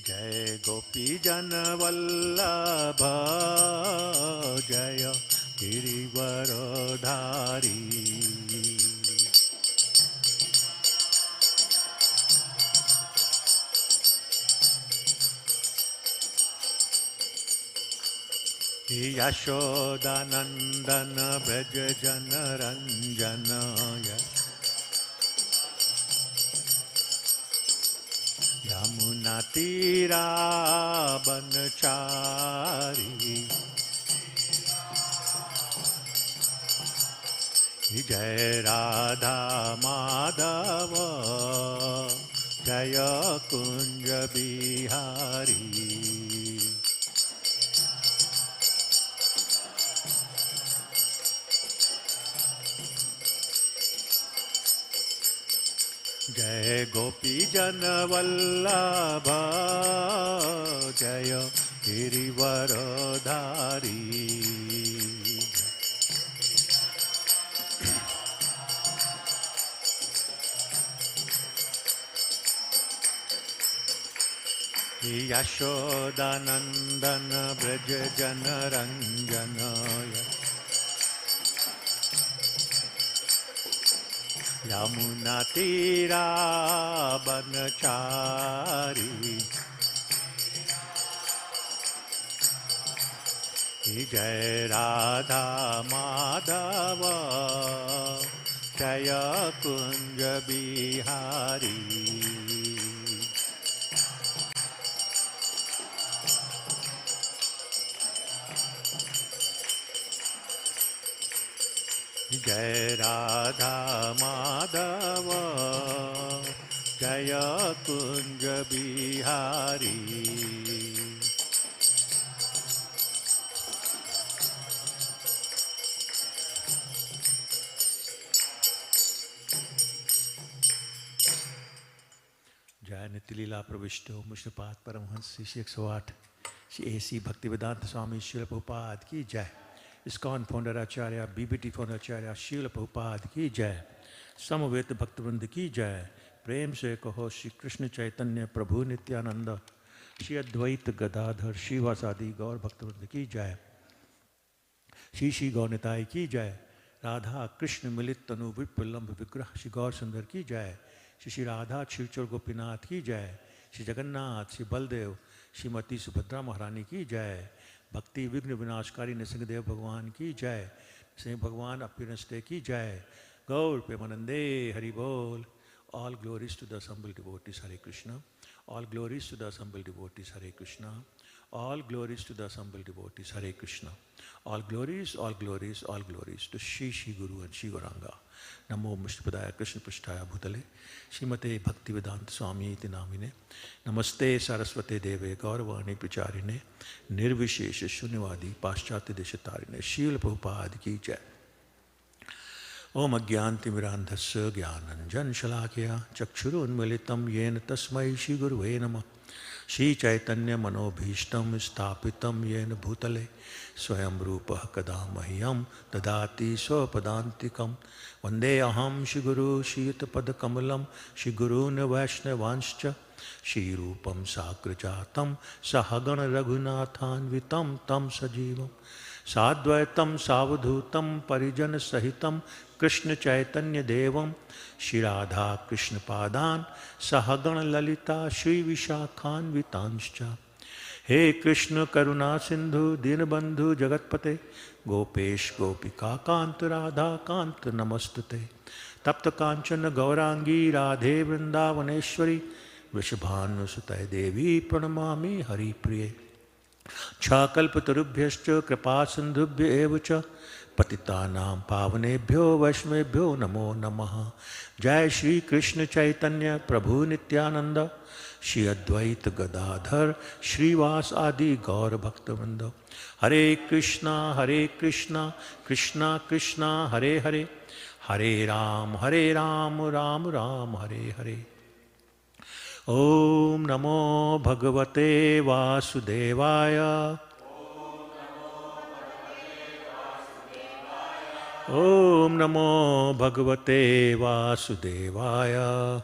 जय गोपी जन वल्लभ जय गिरिवरधारी। यशोदानंदन ब्रज जन रंजन यमुना तीरा बनचारी। जय राधा माधव जय कुंज बिहारी। जय गोपी जन वल्लभ जय गिरिवरधारी। यशोदानंदन ब्रज जन रंजन यमुना तीरा बनचारी। जय राधा माधव जय कुंज बिहारी। जय राधा माधव जय कुंज बिहारी। जय नित्यलीला प्रविष्टो मुष्णपाद परमहंस श्री 108 श्री AC भक्तिवेदांत स्वामी श्रील प्रभुपाद की जय। इस्कॉन फाउंडर आचार्य BBT फाउंडर आचार्य श्रील प्रभुपाद की जय। समवेत भक्तवृंद की जय। प्रेम से कहो श्री कृष्ण चैतन्य प्रभु नित्यानंद श्री अद्वैत गदाधर श्रीवासादि गौर भक्तवृंद की जय। श्री श्री गौरनिताय की जय। राधा कृष्ण मिलित तनु विप्रलम्भ विग्रह श्री गौर सुंदर की जय। श्री श्री राधा क्षीरचोर गोपीनाथ की जय। श्री जगन्नाथ श्री बलदेव श्रीमती सुभद्रा महारानी की जय। भक्ति विघ्न विनाशकारी नृसिंहदेव भगवान की जय। सिंह भगवान अप्युनस्ते की जय। गौर प्रेमानंदे हरि बोल। All glories to the assembled devotees, Hare Krishna. All glories to the assembled devotees, Hare Krishna. All glories to the assembled devotees, Hare Krishna. All glories, all glories, all glories to Shri Shri Guru and Shri Gauranga. Namo Vishnupadaya Krishna Prishtaya Bhutale Srimate Bhaktivedanta Swami iti namine. Namaste Saraswate Deve Gauravani Pracharine Nirvishesha Shunyavadi Paschatya Deshatarine. Srila Prabhupada ki jai. Om Agyantimirandhasya Gyananjan Shalakya Chakshurunmilitam Yena Tasmai Shri Guruve Namah. Shri Chaitanya Manobhishtam Stapitam Yena Bhutale Swayam Rupa Kadamahyam Dadati Swapadantikam Vande Aham Shri Guru Shri Yutapada Kamalam Shri Guruna Vaishnavanscha Shri Rupam Sakrajatam Sahagana Raghunathan Vitam Tam Sajivam Sadvaitam Savadhutam Parijan Sahitam Krishna Chaitanya Devam Shri Radha Krishna Padan Sahagana Lalita Shri Vishakhan Vitanscha. He Krishna Karuna Sindhu Dinabandhu Jagatpate Gopesh Gopika Kanta Radha Kanta Namastute Tapta Kanchana Gaurangi Radhe Vrindavaneshwari Vrishabhanu Sutay Devi Pranamami Hari Priye. Chakalpatarubhyascha kripa sindhubhya evacha patitanam pavanebhyo vaishmebhyo namo namaha. Jai Shri Krishna Chaitanya Prabhu Nityananda Shri Advaita Gadadhar Shrivas Adi Gaur Bhaktavrinda. Hare Krishna Krishna Krishna Hare Hare Hare Ram Ram Ram Hare Hare. Om Namo Bhagavate Vasudevaya. Om Namo Bhagavate Vasudevaya.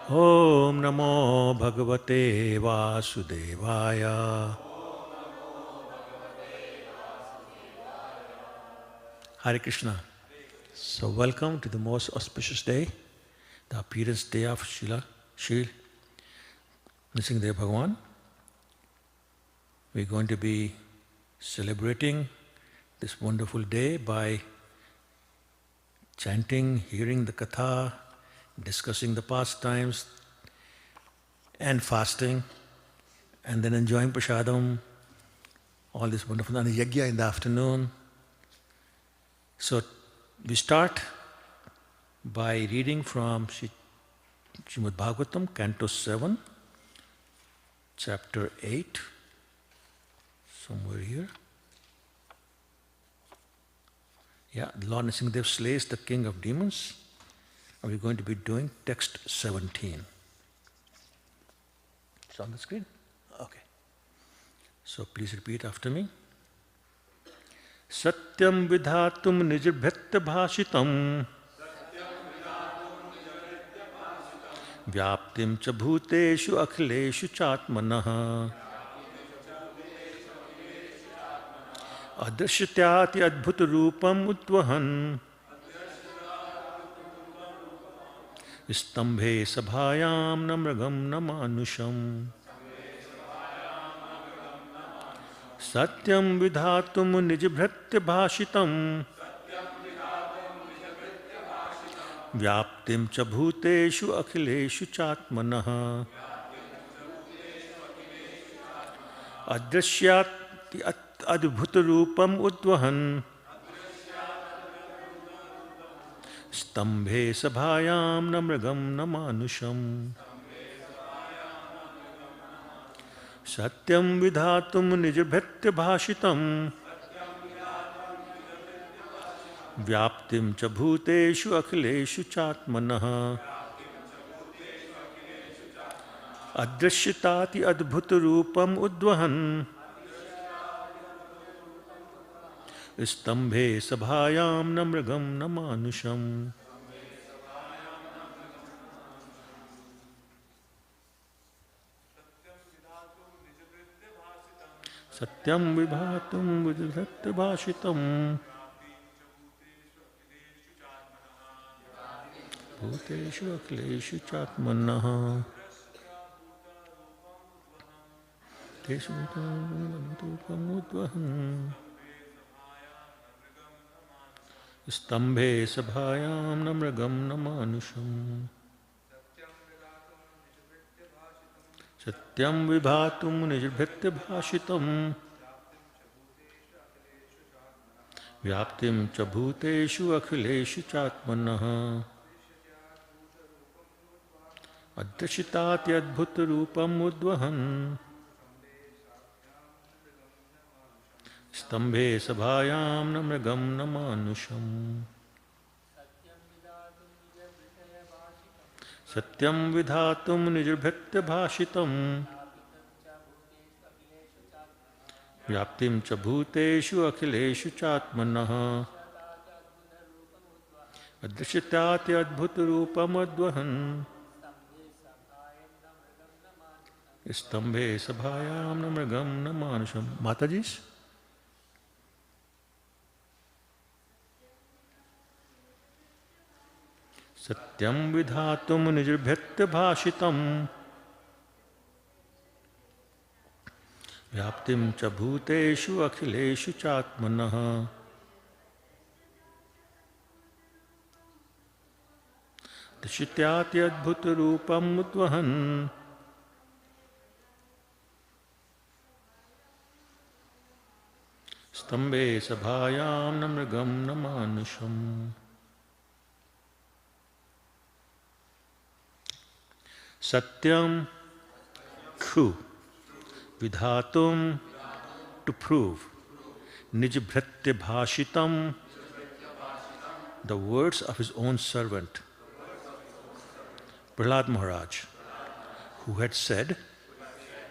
Om Namo Bhagavate Vasudevaya. Hare Krishna. So welcome to the most auspicious day, the appearance day of Srila Nrsimhadev Bhagavan. We're going to be celebrating this wonderful day by chanting, hearing the katha, discussing the pastimes, and fasting, and then enjoying prasadam, all this wonderful, and yajna in the afternoon. So we start by reading from Srimad Bhagavatam, Canto 7, Chapter 8, somewhere here. Yeah, Lord Nrsimhadev slays the king of demons. And we're going to be doing text 17. It's on the screen? Okay. So please repeat after me. Satyam vidhatum nijabhyatya bhashitam vyaptim cha bhuteshu akhileshu chatmanah adrishyatyati adbhuta rupam udvahan stambhe sabhayam namragam namanusham satyam vidhatum nijabhyatya bhashitam vyaptim cha bhuteshu akhileshu chatmanah adrishyati adbhuta rupam udvahan stambhe sabhayam namragam namanusham satyam vidhatum nijabhyatya bhashitam vyaptim cha bhuteshu akhileshu chatmanah adrishyatati adbhuta rupam udvahan stambhe sabhayam namragam namanusham. Satyam vidhatum nijabhyatya bhashitam bhuteshu akhileshu chatmanah teshu rupam udvahan stambhe sabhayam namragam namanusham. Satyam vibhatum nijabhyatya bhashitam vyaptim cha bhuteshu akhileshu chatmanah adrishitati adbhuta rupam udvahan stambhe sabhayam namragam namanusham. Satyam vidhatum nijabhyatya bhashitam vyaptim cha bhuteshu akhileshu chatmanah adrishyatati adbhuta rupam udvahan stambhe sabhayam namragam namanusham. Mataji's. Satyam vidhatum nijabhyatya bhashitam vyaptim cha bhuteshu akhileshu chatmanah dishityati adbhuta rupam udvahan stambhe sabhayam namragam namanusham. Satyam, true. Vidhatum, to prove. Nijabhyatya bhashitam, the words of his own servant, Prahlad Maharaj, who had said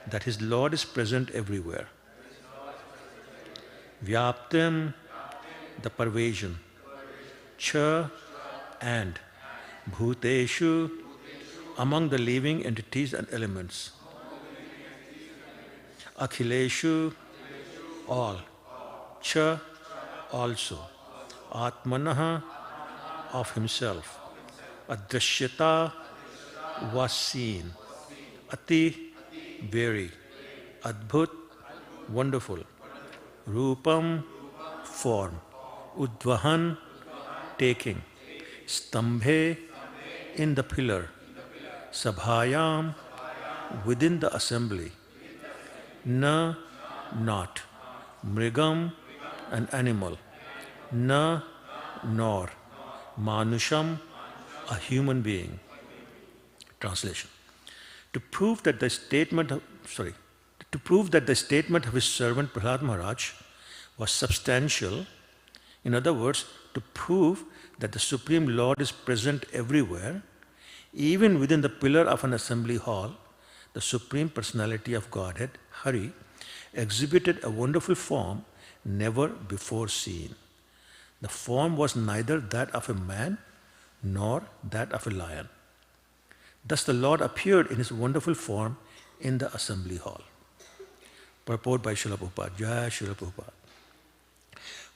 that his Lord is present everywhere. Vyaptim, the pervasion. Cha, and. Bhuteshu, among the living entities and elements. Akhileshu, all. Cha, also. Atmanaha, of himself. Adrishyata, was seen. Ati, very. Adbhut, wonderful. Rupam, form. Udvahan, taking. Stambhe, in the pillar. Sabhayam, within the assembly. Na, not. Mrigam, an animal. Na, nor. Manusham, a human being. Translation. To prove that the statement of his servant Prahlad Maharaj was substantial, in other words, to prove that the Supreme Lord is present everywhere, even within the pillar of an assembly hall, the Supreme Personality of Godhead, Hari, exhibited a wonderful form never before seen. The form was neither that of a man nor that of a lion. Thus the Lord appeared in his wonderful form in the assembly hall. Purport by Srila Prabhupada. Jai Srila Prabhupada.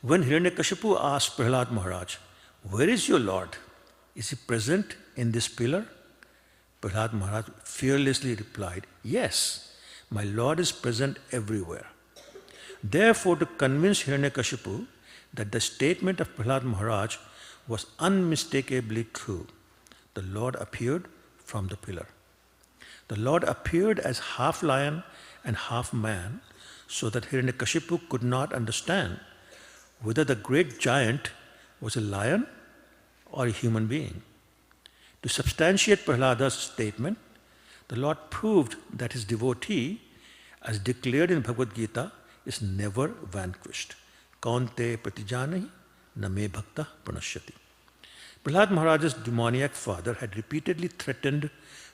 When Hiranyakashipu asked Prahlad Maharaj, "Where is your Lord? Is he present in this pillar?" Prahlad Maharaj fearlessly replied, "Yes, my Lord is present everywhere." Therefore, to convince Hiranyakashipu that the statement of Prahlad Maharaj was unmistakably true, the Lord appeared from the pillar. The Lord appeared as half lion and half man, so that Hiranyakashipu could not understand whether the great giant was a lion or a human being. To substantiate Prahlada's statement, the Lord proved that his devotee, as declared in Bhagavad Gita, is never vanquished. Kaunte pratijanahi na me bhakta pranashyati. Prahlad Maharaj's demoniac father had repeatedly threatened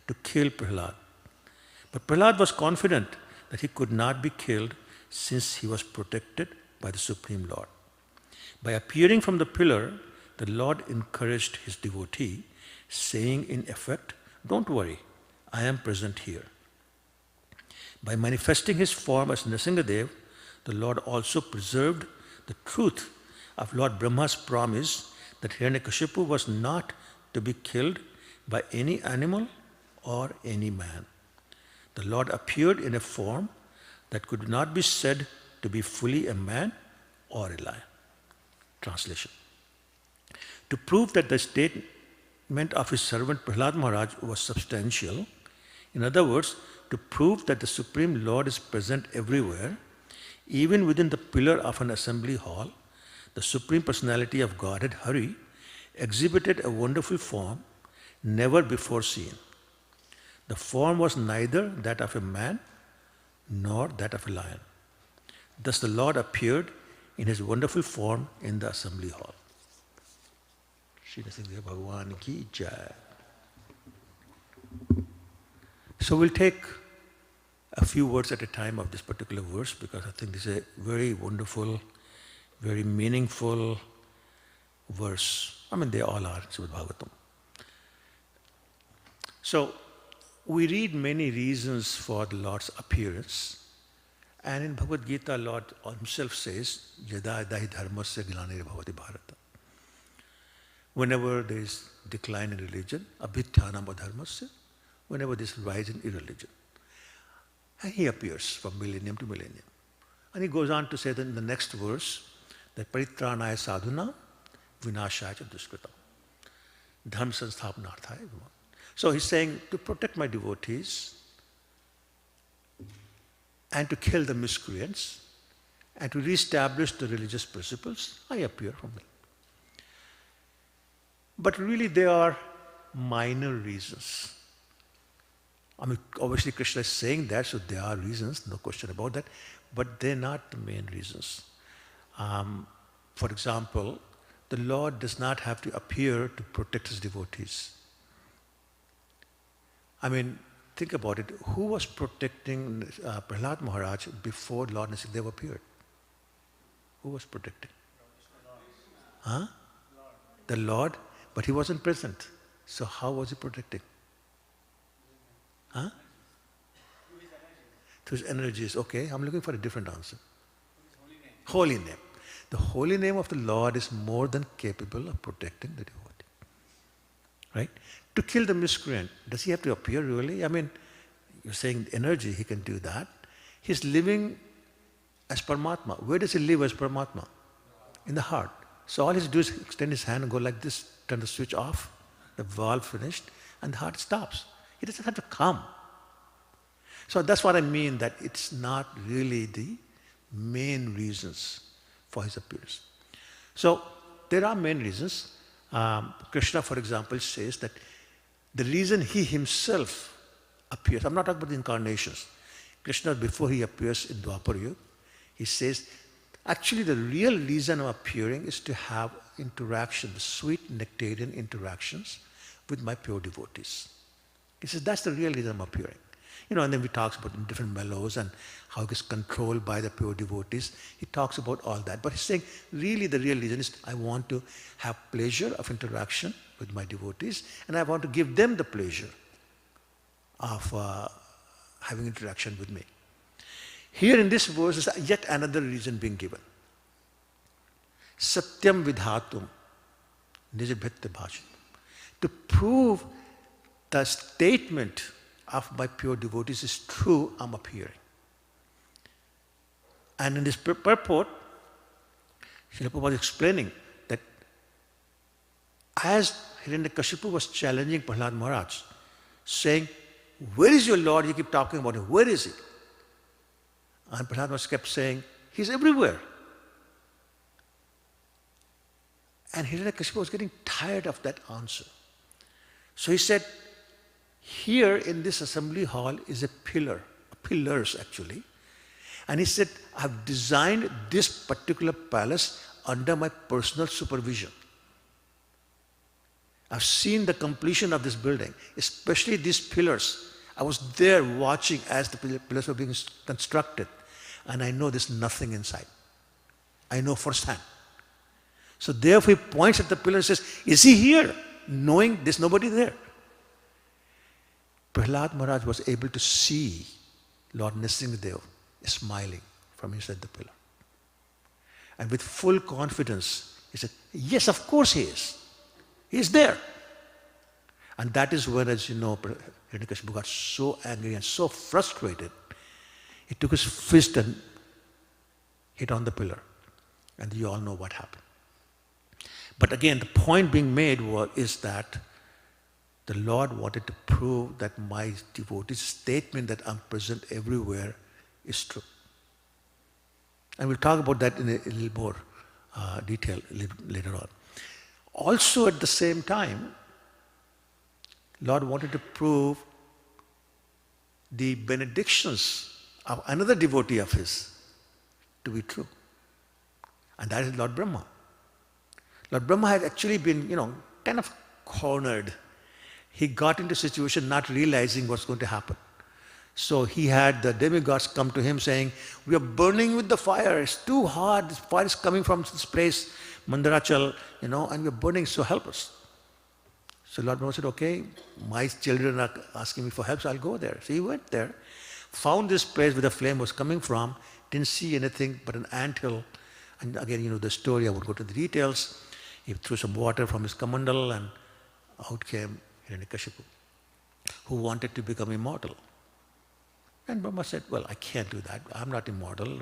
to kill Prahlad. But Prahlad was confident that he could not be killed since he was protected by the Supreme Lord. By appearing from the pillar, the Lord encouraged his devotee, saying in effect, "Don't worry, I am present here." By manifesting his form as Nrsingadev, the Lord also preserved the truth of Lord Brahma's promise that Hiranyakashipu was not to be killed by any animal or any man. The Lord appeared in a form that could not be said to be fully a man or a lion. Translation. To prove that the statement of his servant Prahlad Maharaj was substantial, in other words, to prove that the Supreme Lord is present everywhere, even within the pillar of an assembly hall, the Supreme Personality of Godhead, Hari, exhibited a wonderful form never before seen. The form was neither that of a man nor that of a lion. Thus the Lord appeared in his wonderful form in the assembly hall. Shri Nrsimha Bhagwan ki jai. So we'll take a few words at a time of this particular verse, because I think this is a very wonderful, very meaningful verse. I mean, they all are, Srimad Bhagavatam. So, we read many reasons for the Lord's appearance. And in Bhagavad Gita, Lord himself says, "Yada dahi dharmasya glanir bhavati bharata." Whenever there is decline in religion, abhityanam adharmasya, whenever there is rise in irreligion. And he appears from millennium to millennium. And he goes on to say that in the next verse, that paritranaya sadhuna vinashaya duskritam. Dharma sansthapanarthaya. So he's saying, to protect my devotees and to kill the miscreants and to reestablish the religious principles, I appear from them. But really they are minor reasons. I mean, obviously Krishna is saying that, so there are reasons, no question about that, but they're not the main reasons. For example, the Lord does not have to appear to protect his devotees. I mean, think about it. Who was protecting Prahlad Maharaj before Lord Nrsimhadev appeared? Who was protecting? Huh? The Lord, but he wasn't present. So how was he protecting? Huh? Through his energies. Okay, I'm looking for a different answer. Holy name. The holy name of the Lord is more than capable of protecting the devotee. Right? To kill the miscreant, does he have to appear really? I mean, you're saying energy, he can do that. He's living as Paramatma. Where does he live as Paramatma? In the heart. So all he has to do is extend his hand and go like this, turn the switch off, the valve finished, and the heart stops. He doesn't have to come. So that's what I mean, that it's not really the main reasons for his appearance. So there are main reasons. Krishna, for example, says that the reason he himself appears, I'm not talking about the incarnations. Krishna, before he appears in Dwapara Yuga, he says, actually the real reason of appearing is to have interaction, the sweet nectarian interactions with my pure devotees. He says, that's the real reason I'm appearing. And then he talks about different mellows and how it is controlled by the pure devotees. He talks about all that. But he's saying, really the real reason is I want to have pleasure of interaction with my devotees, and I want to give them the pleasure of having interaction with me. Here in this verse is yet another reason being given. Satyam vidhatum nijabhitya bhajatam. To prove the statement of my pure devotees is true, I'm appearing. And in this purport, Srila Prabhupada was explaining that as Hiranyakashipu was challenging Prahlad Maharaj, saying, where is your Lord? You keep talking about him. Where is he? And Prahlad Maharaj kept saying, he's everywhere. And Hiranyakashipu was getting tired of that answer. So he said, here in this assembly hall is a pillar, pillars actually. And he said, I've designed this particular palace under my personal supervision. I've seen the completion of this building, especially these pillars. I was there watching as the pillars were being constructed. And I know there's nothing inside. I know firsthand. So therefore he points at the pillar and says, is he here? Knowing there's nobody there. Prahlad Maharaj was able to see Lord Nrsimhadev smiling from inside the pillar. And with full confidence, he said, yes, of course he is. He is there. And that is when, as you know, Hiranyakashipu got so angry and so frustrated, he took his fist and hit on the pillar. And you all know what happened. But again, the point being made is that the Lord wanted to prove that my devotee's statement that I'm present everywhere is true. And we'll talk about that in a little more detail later on. Also at the same time, Lord wanted to prove the benedictions of another devotee of his to be true. And that is Lord Brahma. Lord Brahma had actually been, kind of cornered. He got into a situation not realizing what's going to happen. So he had the demigods come to him saying, we are burning with the fire. It's too hot. This fire is coming from this place, Mandarachal, and we're burning, so help us. So Lord Brahma said, okay, my children are asking me for help, so I'll go there. So he went there, found this place where the flame was coming from, didn't see anything but an anthill. And again, the story, I won't go to the details. He threw some water from his kamandal and out came Hiranyakashipu, who wanted to become immortal. And Brahma said, well, I can't do that. I'm not immortal.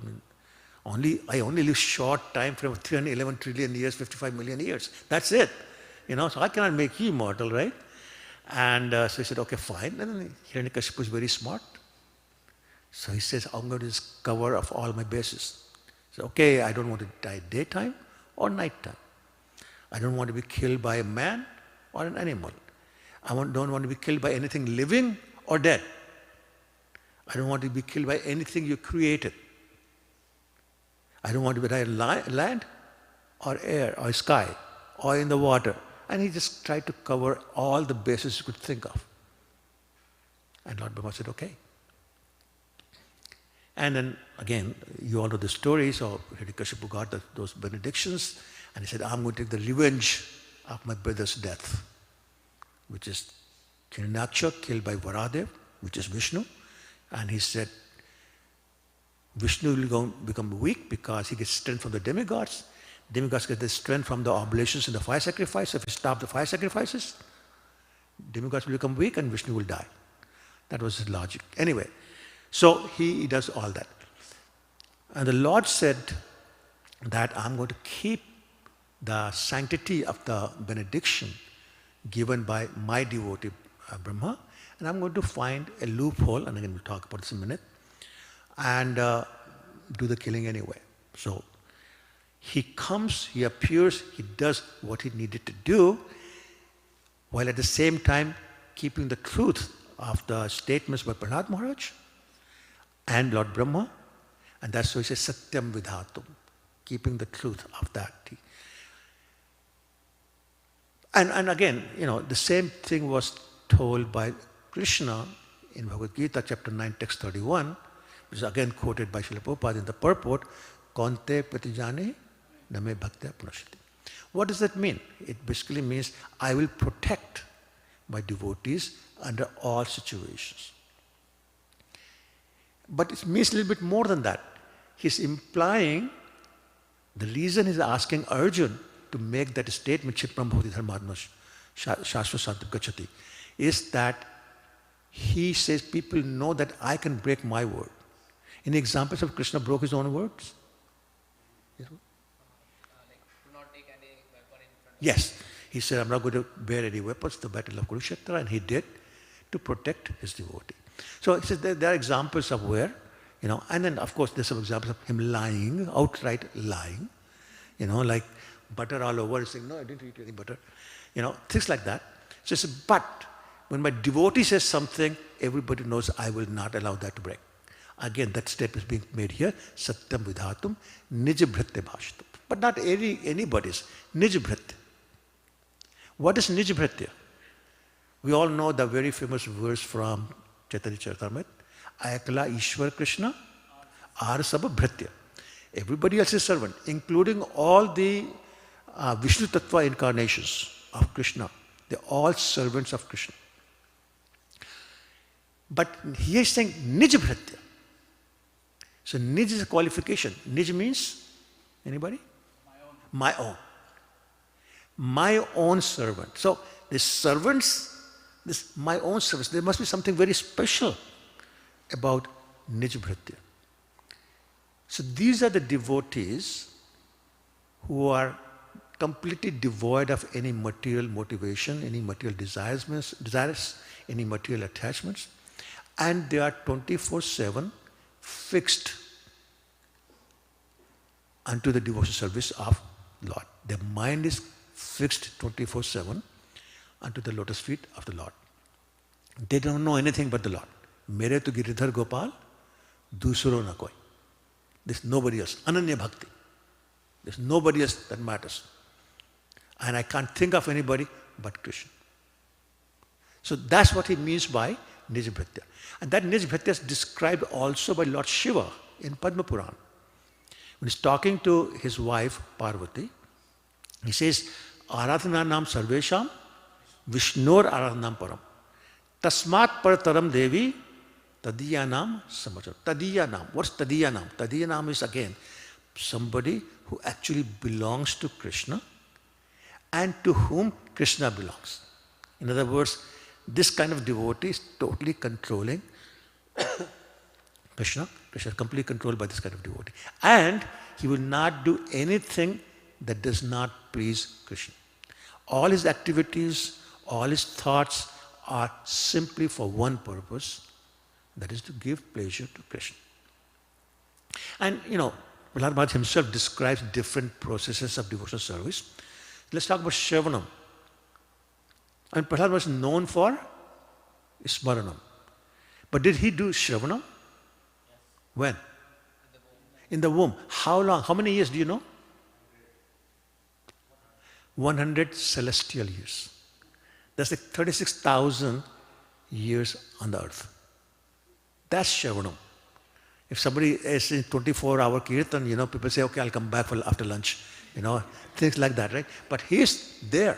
I only live short time frame of 311 trillion years, 55 million years. That's it. So I cannot make you immortal, right? And so he said, okay, fine. And then Hiranyakashipu is very smart. So he says, I'm going to just cover off all my bases. So, okay, I don't want to die daytime or nighttime. I don't want to be killed by a man or an animal. I don't want to be killed by anything living or dead. I don't want to be killed by anything you created. I don't want to die in land or air or sky or in the water. And he just tried to cover all the bases you could think of. And Lord Brahma said, okay. And then again, you all know the story, so Hiranyakashipu got those benedictions, and he said, I'm going to take the revenge of my brother's death, which is Hiranyaksha killed by Varadev, which is Vishnu. And he said, Vishnu will become weak because he gets strength from the demigods. Demigods get the strength from the oblations and the fire sacrifice. If he stops the fire sacrifices, demigods will become weak and Vishnu will die. That was his logic. Anyway, so he does all that. And the Lord said that I'm going to keep the sanctity of the benediction given by my devotee Brahma, and I'm going to find a loophole, and again we'll talk about this in a minute, and do the killing anyway. So he comes, he appears, he does what he needed to do, while at the same time keeping the truth of the statements by Prahlad Maharaj and Lord Brahma, and that's why he says Satyam Vidhatum, keeping the truth of that. And again, the same thing was told by Krishna in Bhagavad Gita, chapter 9, text 31, which is again quoted by Srila Prabhupada in the purport, Kaunte pratijane name bhaktya punashati. What does that mean? It basically means I will protect my devotees under all situations. But it means a little bit more than that. He's implying the reason he's asking Arjun to make that statement, Chitram Bhavati Dharmadma Shashva Santam Gachati, is that he says people know that I can break my word. Any examples of Krishna broke his own words? Like, do not take any weapon in front of Yes. He said, I'm not going to bear any weapons, the battle of Kurukshetra, and he did to protect his devotee. So he says there are examples of where, and then of course there's some examples of him lying, outright lying, like butter all over, saying, no, I didn't eat any butter, things like that. So he said, but when my devotee says something, everybody knows I will not allow that to break. Again, that step is being made here, Satyam Vidhatum, Nij Bhritya Bhashtam. But not anybody's, Nij Bhritya. What is Nij Bhritya? We all know the very famous verse from Chaitanya Charitamrita, Ayakala Ishwar Krishna, Ar Sab Bhritya. Everybody else is servant, including all the Vishnu Tattva incarnations of Krishna. They're all servants of Krishna. But he is saying Nij Bhritya. So Nij is a qualification. Nij means, anybody? My own. My own servant. So the servants, my own servants, there must be something very special about Nij Bhritya. So these are the devotees who are completely devoid of any material motivation, any material desires, any material attachments, and they are 24/7 fixed unto the devotional service of Lord. Their mind is fixed 24/7 unto the lotus feet of the Lord. They don't know anything but the Lord. Mere tu Giridhar Gopal, dusro na koi. There's nobody else. Ananya Bhakti. There's nobody else that matters. And I can't think of anybody but Krishna. So that's what he means by Nij Bhritya. And that Nij Bhritya is described also by Lord Shiva in Padma Puran. When he's talking to his wife Parvati, he says, Aradhana nam sarvesham, Vishnur aradhanam param. Tasmat parataram devi, tadiyanam samachar. Tadiyanam. What's tadiyanam? Tadiyanam is again somebody who actually belongs to Krishna and to whom Krishna belongs. In other words, this kind of devotee is totally controlling Krishna. Krishna is completely controlled by this kind of devotee. And he will not do anything that does not please Krishna. All his activities, all his thoughts are simply for one purpose, that is to give pleasure to Krishna. And Prahlad Maharaj himself describes different processes of devotional service. Let's talk about Shravanam. And Prahlad was known for Smaranam. But did he do Shravanam? Yes. When? In the womb. How long? How many years do you know? 100 celestial years. That's like 36,000 years on the earth. That's Shravanam. If somebody is in 24-hour kirtan, people say, okay, I'll come back after lunch. Things like that, right? But he's there.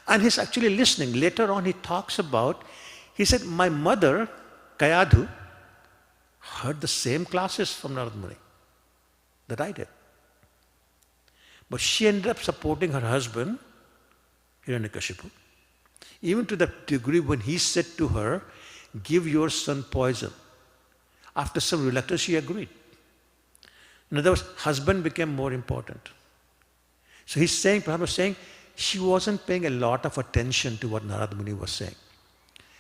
And he's actually listening. Later on, he talks about, he said, my mother Kayadhu heard the same classes from Narad Muni that I did. But she ended up supporting her husband, Hiranyakashipu, even to the degree when he said to her, give your son poison. After some reluctance, she agreed. In other words, husband became more important. So he's saying, Prabhupada was saying, she wasn't paying a lot of attention to what Narad Muni was saying.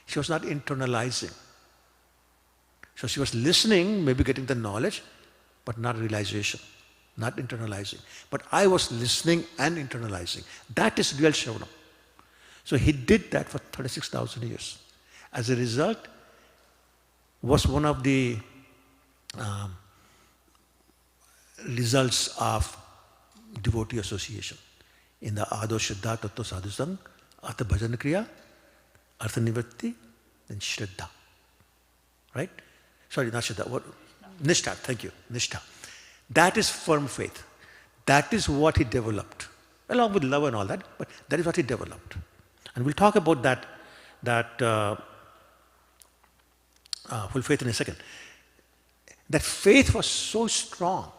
She was not internalizing. So she was listening, maybe getting the knowledge, but not realization, not internalizing. But I was listening and internalizing. That is real Shravanam. So he did that for 36,000 years. As a result, was one of the results of devotee association. In the Ado Shraddha Tattva Sadhusang, Artha Bhajan Kriya, Artha Nivritti, then Shraddha. Right? Sorry, not Shraddha. What? Nishtha, thank you. Nishtha. That is firm faith. That is what he developed. Along with love and all that, but that is what he developed. And we'll talk about that full faith in a second. That faith was so strong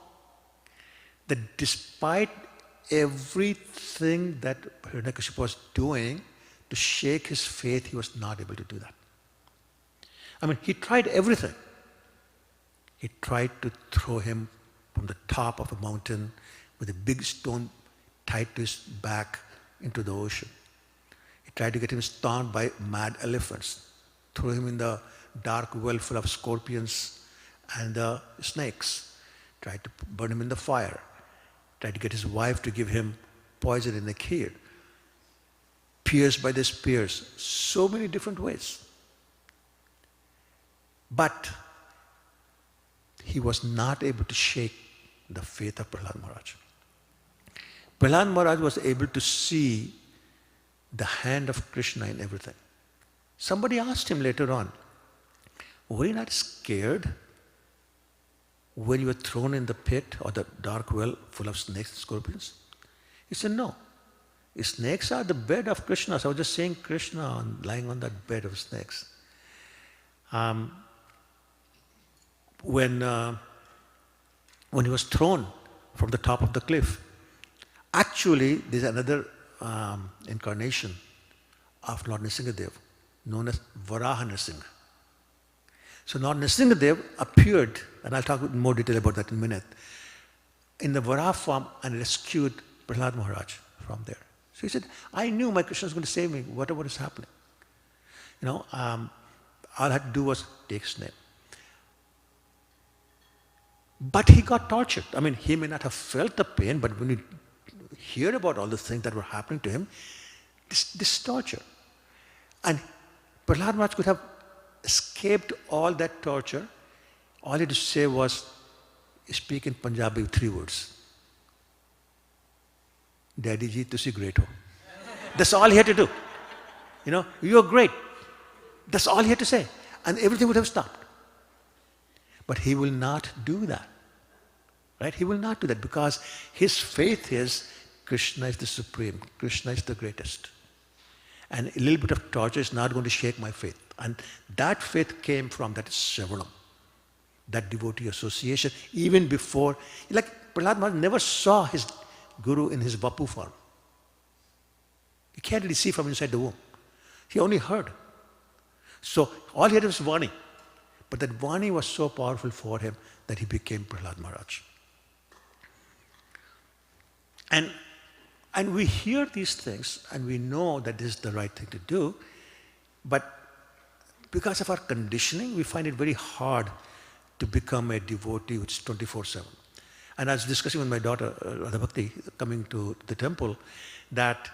that despite everything that Hiranyakashipu was doing to shake his faith, he was not able to do that. I mean, he tried everything. He tried to throw him from the top of a mountain with a big stone tied to his back into the ocean. He tried to get him stoned by mad elephants, throw him in the dark well full of scorpions and snakes, tried to burn him in the fire, tried to get his wife to give him poison in a kheer, pierced by the spears, so many different ways. But he was not able to shake the faith of Prahlad Maharaj. Prahlad Maharaj was able to see the hand of Krishna in everything. Somebody asked him later on, were you not scared when you were thrown in the pit or the dark well full of snakes and scorpions? He said, no. Snakes are the bed of Krishna. So I was just seeing Krishna lying on that bed of snakes. When he was thrown from the top of the cliff, actually there's another incarnation of Lord Nrsimhadev known as Varaha Nrsimha. So Lord Nrsimhadev appeared, and I'll talk in more detail about that in a minute, in the Varaha form and rescued Prahlad Maharaj from there. So he said, I knew my Krishna was going to save me, whatever is happening. All I had to do was take his name. But he got tortured. I mean, he may not have felt the pain, but when you hear about all the things that were happening to him, this torture. And Prahlad Maharaj could have escaped all that torture. All he had to say was, speak in Punjabi with 3 words. Daddy ji, tusi great ho. That's all he had to do. You're great. That's all he had to say. And everything would have stopped. But he will not do that. Right? He will not do that because his faith is Krishna is the supreme. Krishna is the greatest. And a little bit of torture is not going to shake my faith. And that faith came from that Shravanam, that devotee association, even before, like Prahlad Maharaj never saw his guru in his Vapu form. He can't really see from inside the womb. He only heard. So all he had was Vani. But that Vani was so powerful for him that he became Prahlad Maharaj. And we hear these things and we know that this is the right thing to do, but because of our conditioning, we find it very hard to become a devotee which is 24/7. And I was discussing with my daughter, Radha Bhakti, coming to the temple, that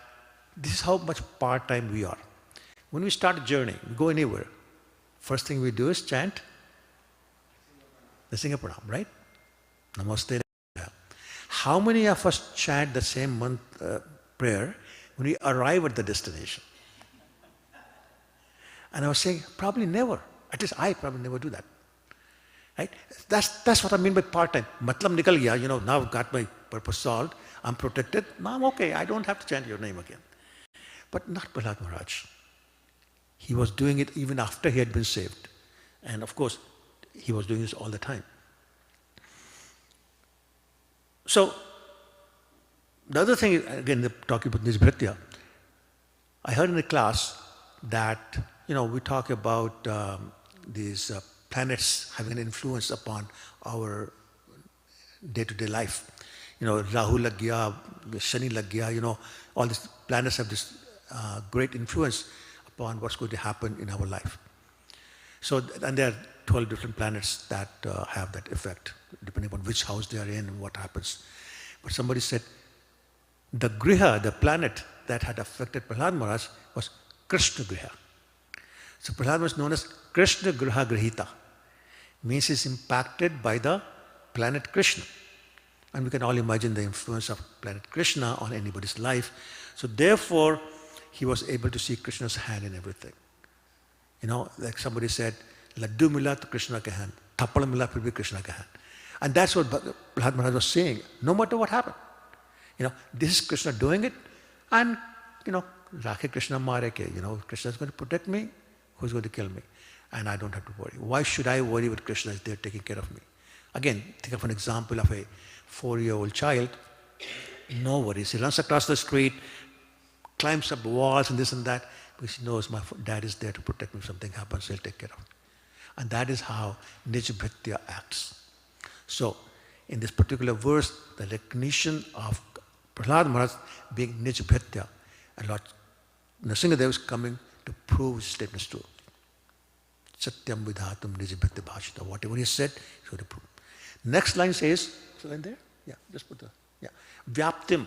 this is how much part-time we are. When we start a journey, we go anywhere, first thing we do is chant the Nrsimha Pranam, right? Namaste. How many of us chant the same prayer when we arrive at the destination? And I was saying, probably never. At least I probably never do that. Right? That's what I mean by part-time. Matlab nikal gaya, now I've got my purpose solved, I'm protected, now I'm okay, I don't have to chant your name again. But not Prahlad Maharaj. He was doing it even after he had been saved. And of course, he was doing this all the time. So, the other thing, again, talking about Nijbhritya, I heard in the class that, we talk about these planets having an influence upon our day-to-day life. Rahu lag gaya, Shani lag gaya, all these planets have this great influence upon what's going to happen in our life. So, and there are 12 different planets that have that effect, depending on which house they are in and what happens. But somebody said, the Griha, the planet that had affected Prahlad Maharaj was Krishna Griha. So Prahlad was known as Krishna Griha Grihita, means he's impacted by the planet Krishna. And we can all imagine the influence of planet Krishna on anybody's life. So therefore, he was able to see Krishna's hand in everything. Like somebody said, Laddu mila to Krishna ka hand, Thappad mila phir bhi Krishna ka hand. And that's what Prahlad Maharaj was saying, no matter what happened. This is Krishna doing it, and, Rakhe Krishna mare ke, Krishna is going to protect me, who's going to kill me? And I don't have to worry. Why should I worry when Krishna is there taking care of me? Again, think of an example of a 4-year-old child, no worries. He runs across the street, climbs up walls and this and that, because he knows my dad is there to protect me if something happens, he'll take care of me. And that is how Nijbhritya acts. So, in this particular verse, the recognition of Prahlad Maharaj being Nijbhritya, and Lord Narsimha Dev is coming to prove his statements true. Satyam vidhatum Nijbhritya bhashita. Whatever he said, he's going to prove. Next line says, is the line there? Yeah, just put the, yeah. Vyaptim.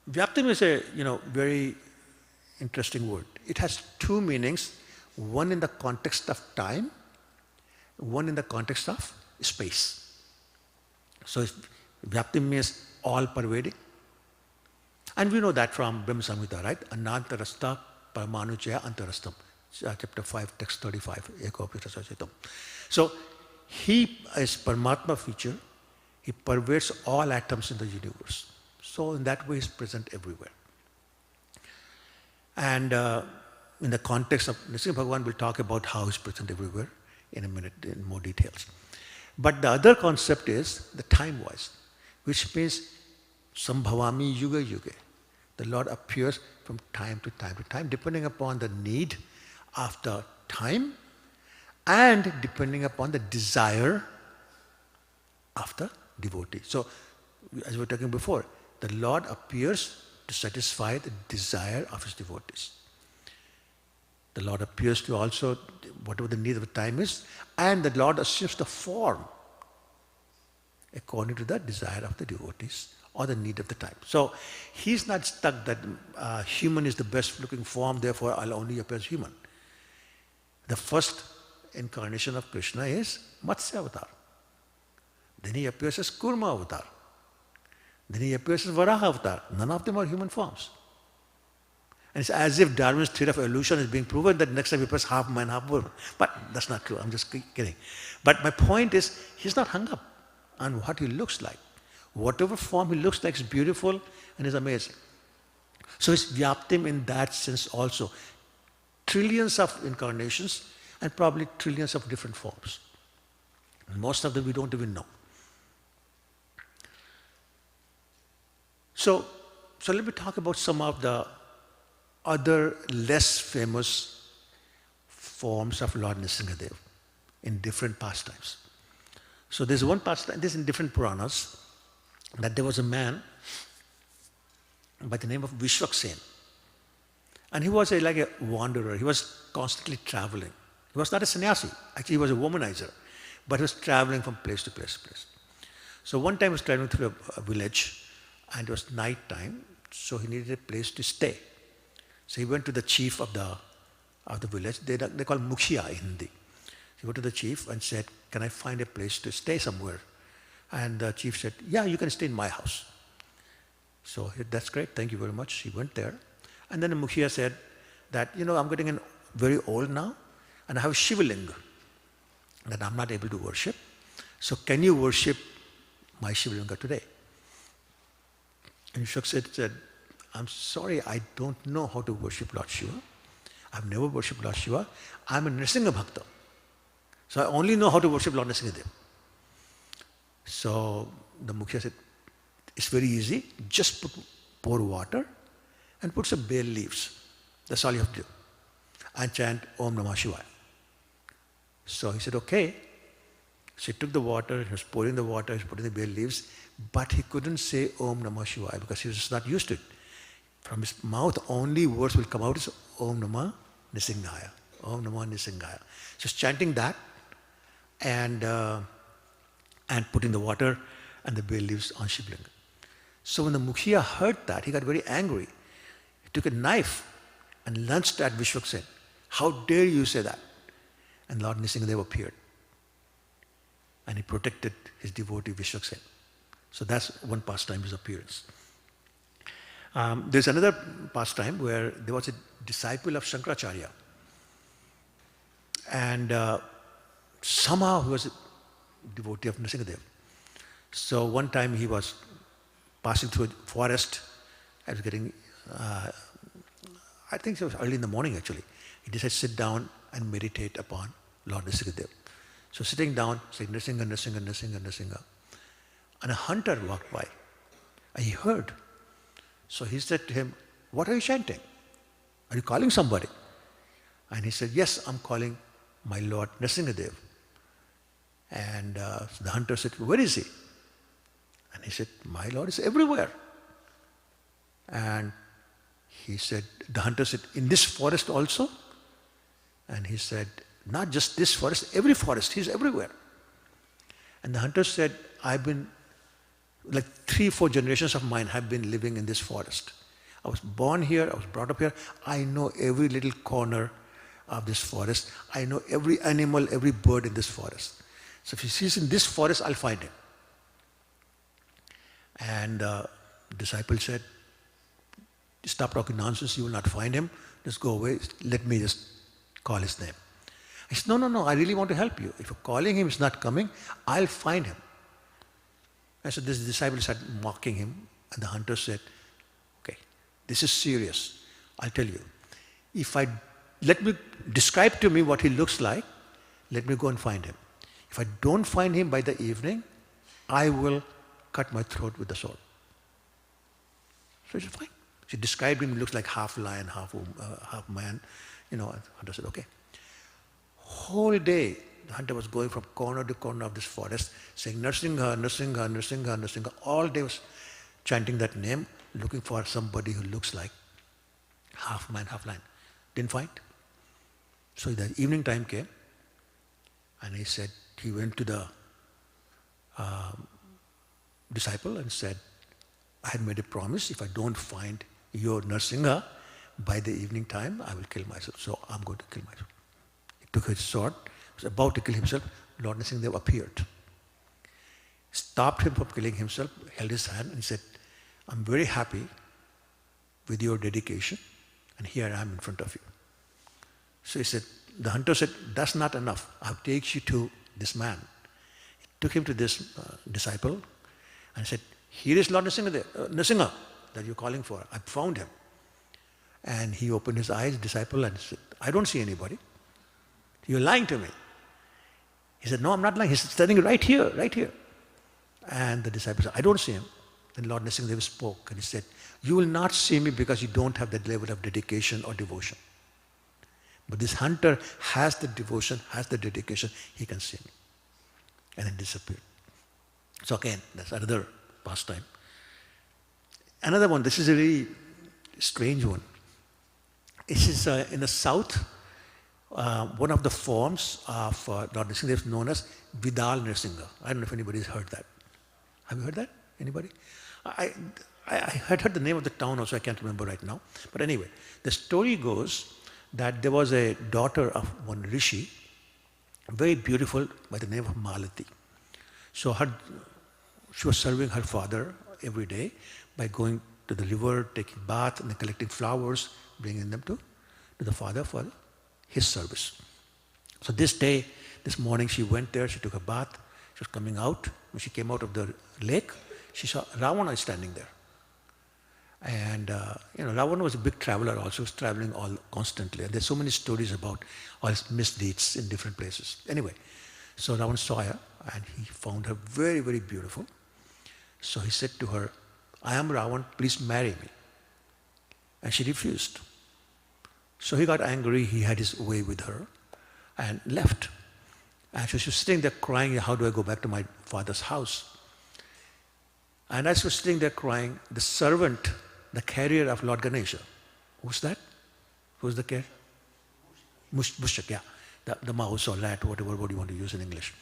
Vyaptim is a, very interesting word. It has two meanings, one in the context of time, one in the context of space. So Vyaptim means all pervading. And we know that from Brahma Samhita, right? Anantarastha paramanuchaya antarastham. Chapter 5, text 35. So he is Paramatma feature. He pervades all atoms in the universe. So in that way, he's present everywhere. And in the context of Nrsimha Bhagavan, we'll talk about how he's present everywhere in a minute in more details. But the other concept is the time-wise, which means Sambhavami Yuga Yuga. The Lord appears from time to time to time, depending upon the need of the time and depending upon the desire of the devotee. So, as we were talking before, the Lord appears to satisfy the desire of his devotees. The Lord appears to also, whatever the need of the time is, and the Lord assumes the form according to the desire of the devotees or the need of the time. So he's not stuck that human is the best looking form, therefore I'll only appear as human. The first incarnation of Krishna is Matsya avatar. Then he appears as Kurma avatar. Then he appears as Varaha avatar. None of them are human forms. And it's as if Darwin's theory of evolution is being proven that next time he appears half man, half woman. But that's not true, I'm just kidding. But my point is, he's not hung up on what he looks like. Whatever form he looks like is beautiful and is amazing. So it's Vyaptim in that sense also. Trillions of incarnations and probably trillions of different forms. And most of them we don't even know. So let me talk about some of the other less famous forms of Lord Nrsimhadev in different pastimes. So there's one pastime, this is in different Puranas, that there was a man by the name of Vishwaksen. And he was like a wanderer. He was constantly traveling. He was not a sannyasi. Actually, he was a womanizer. But he was traveling from place to place to place. So one time he was traveling through a village and it was night time, so he needed a place to stay. So he went to the chief of the village. They call Mukhya in Hindi. He went to the chief and said, can I find a place to stay somewhere? And the chief said, yeah, you can stay in my house. So that's great, thank you very much. He went there. And then the Mukhya said that, I'm getting very old now and I have a Shivalinga that I'm not able to worship. So can you worship my Shivalinga today? And Vishwaksen said, I'm sorry, I don't know how to worship Lord Shiva. I've never worshipped Lord Shiva. I'm a Narsimha Bhakta. So I only know how to worship Lord Narsimha. So the Mukhya said, it's very easy. Just pour water and put some bay leaves. That's all you have to do. And chant Om Namah Shivaya. So he said, okay. So he took the water, he was pouring the water, he was putting the bay leaves, but he couldn't say Om Namah Shivaya because he was just not used to it. From his mouth, only words will come out is Om Namah Nisinghaya. Om Namah Nisinghaya. So he's chanting that and putting the water and the bay leaves on Shivlinga. So when the Mukhya heard that, he got very angry. He took a knife and lunged at Vishwaksen. How dare you say that? And Lord Nrsimhadev appeared. And he protected his devotee Vishwaksen. So that's one pastime, his appearance. There's another pastime where there was a disciple of Shankaracharya. And somehow he was a devotee of Nrsimhadev. So one time he was passing through a forest. I was getting, I think it was early in the morning actually. He decided to sit down and meditate upon Lord Nrsimhadev. So sitting down, saying Nrsimha, Nrsimha, Nrsimha, Nrsimha. And a hunter walked by. And he heard. So he said to him, what are you chanting? Are you calling somebody? And he said, yes, I'm calling my Lord Nrsimhadev. And so the hunter said, where is he? And he said, my Lord is everywhere. And he said, the hunter said, in this forest also? And he said, not just this forest, every forest, he's everywhere. And the hunter said, I've been, like 3-4 generations of mine have been living in this forest. I was born here, I was brought up here. I know every little corner of this forest. I know every animal, every bird in this forest. So if he sees in this forest, I'll find him. And the disciple said, stop talking nonsense, you will not find him. Just go away, let me just call his name. I said, no, I really want to help you. If you're calling him, he's not coming, I'll find him. And so this disciple started mocking him, and the hunter said, okay, this is serious. I'll tell you. Let me describe to me what he looks like, let me go and find him. If I don't find him by the evening, I will cut my throat with the sword. So he said, fine. She described him, he looks like half lion, half man. You know, the hunter said, okay. Whole day, the hunter was going from corner to corner of this forest, saying, Narsimha, Narsimha, Narsimha, Narsimha. All day was chanting that name, looking for somebody who looks like half man, half lion. Didn't find. So the evening time came, and he said, he went to the disciple and said, I had made a promise, if I don't find your Narsimha by the evening time, I will kill myself. So I'm going to kill myself. He took his sword, was about to kill himself. Lord Nrsimhadev appeared. Stopped him from killing himself, held his hand and said, I'm very happy with your dedication, and here I am in front of you. So he said, the hunter said, that's not enough. I'll take you to this man. He took him to this disciple and said, here is Lord Nrsimha that you're calling for. I found him. And he opened his eyes, disciple, and said, I don't see anybody. You're lying to me. He said, no, I'm not lying. He's standing right here, right here. And the disciple said, I don't see him. Then Lord Nrsimhadev spoke and he said, you will not see me because you don't have that level of dedication or devotion. But this hunter has the devotion, has the dedication, he can see me. And then disappeared. So again, that's another pastime. Another one, this is a very strange one. This is in the south, one of the forms of Lord Nrsimhadev is known as Vidal Nrsimha. I don't know if anybody's heard that. Have you heard that? Anybody? I had heard the name of the town also, I can't remember right now. But anyway, the story goes that there was a daughter of one rishi, very beautiful, by the name of Malati. So she was serving her father every day by going to the river, taking bath, and then collecting flowers, bringing them to the father for his service. So this morning she went there, she took a bath, she was coming out. When she came out of the lake, she saw Ravana standing there. And Ravana was a big traveler also, was traveling all constantly. And there's so many stories about all his misdeeds in different places. Anyway, so Ravana saw her and he found her very, very beautiful. So he said to her, I am Ravana, please marry me. And she refused. So he got angry, he had his way with her and left. And so she was sitting there crying, how do I go back to my father's house? And as she was sitting there crying, the servant, the carrier of Lord Ganesha, who's that? Who's the carrier? Mushak, yeah. The mouse or rat, whatever word you want to use in English.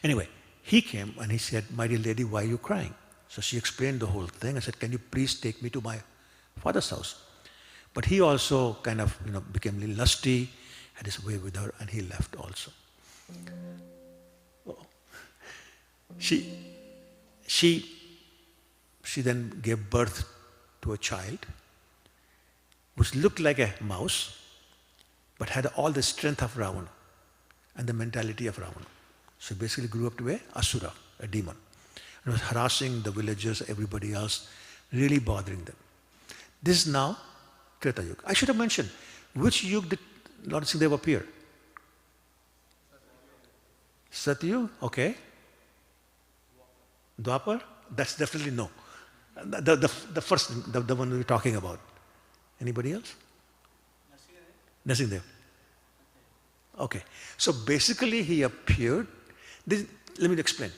Anyway, he came and he said, my dear lady, why are you crying? So she explained the whole thing. I said, can you please take me to my father's house? But he also kind of, became a little lusty, had his way with her, and he left also. She then gave birth to a child which looked like a mouse, but had all the strength of Ravana and the mentality of Ravana. So basically grew up to be asura, a demon. And was harassing the villagers, everybody else, really bothering them. This is now Treta Yuga. I should have mentioned, which yuga did Lord Nrsimhadev appear? Satyuga, okay. Dwapar? That's definitely no. The first, the one we're talking about. Anybody else? Nrsimhadev. Okay. So basically he appeared. Let me explain.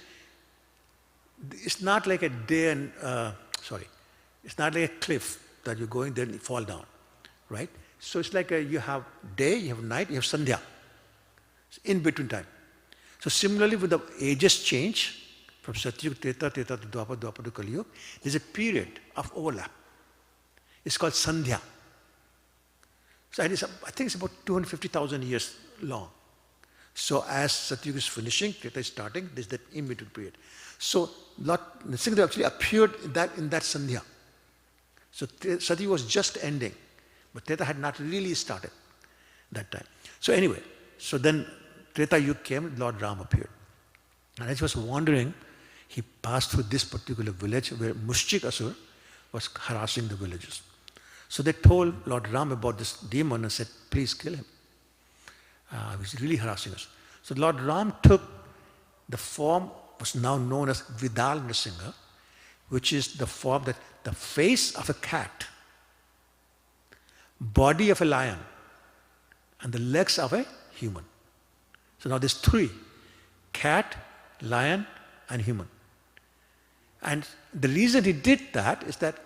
It's not like a day and, it's not like a cliff that you're going there and you fall down, right? So it's like you have day, you have night, you have Sandhya. It's in between time. So similarly with the ages change, from Satyuga, Treta to Dwapar, Dwapar to Kali Yuga, there's a period of overlap. It's called Sandhya. So I think it's about 250,000 years long. So as Satyuga is finishing, Treta is starting, there's that in-between period. So Lord Nrsimhadev actually appeared in that Sandhya. So Satyuga was just ending, but Treta had not really started that time. So anyway, so then Treta Yuga came, Lord Ram appeared. And as he was wandering, he passed through this particular village where Mushchik Asur was harassing the villagers. So they told Lord Ram about this demon and said, please kill him. He's really harassing us. So Lord Ram took the form was now known as Vidal Nrsimha, which is the form that the face of a cat, body of a lion, and the legs of a human. So now there's three: cat, lion, and human. And the reason he did that is that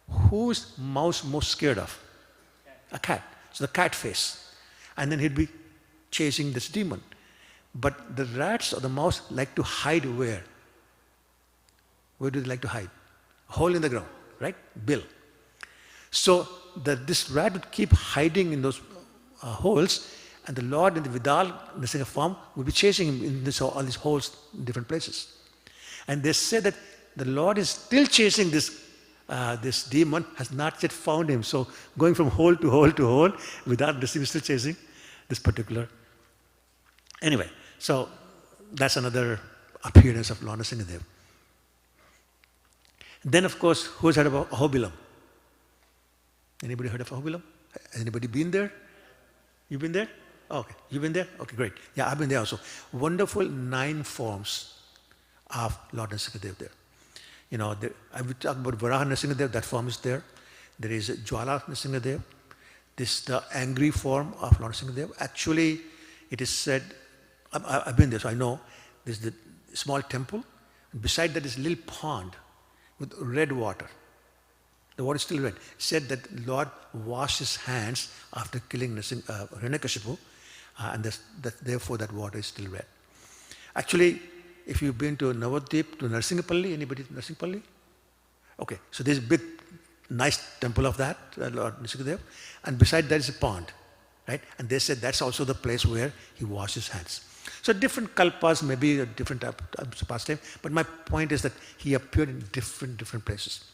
who's mouse most scared of? A cat. So the cat face. And then he'd be chasing this demon. But the rats or the mouse like to hide where? Where do they like to hide? A hole in the ground, right? Bill. So this rat would keep hiding in those holes, and the Lord in the Vidal Nrsimha form would be chasing him in all these holes in different places. And they say that the Lord is still chasing this demon, has not yet found him. So going from hole to hole to hole, Vidal Nrsimha is still chasing this particular. Anyway, so that's another appearance of Lord Nrsimhadev. Then, of course, who's heard about Ahobilam? Anybody heard of Ahobilam? Anybody been there? You been there? Oh, okay. You been there? Okay, great. Yeah, I've been there also. Wonderful 9 forms of Lord Nrsimhadev there. I would talk about Varaha Nrsimhadev, that form is there. There is Jwala Nrsimhadev. This is the angry form of Lord Nrsimhadev. Actually, it is said, I've been there, so I know, there's the small temple. And beside that is a little pond with red water. The water is still red. It said that Lord washed his hands after killing Hiranyakashipu, and therefore that water is still red. Actually, if you've been to Navadvip, to Narsinghapalli, anybody to Narsinghapalli? Okay, so there's a big, nice temple of that, Lord Nrsimhadev, and beside that is a pond, right? And they said that's also the place where he washed his hands. So different kalpas, maybe a different types of pastime, but my point is that he appeared in different places.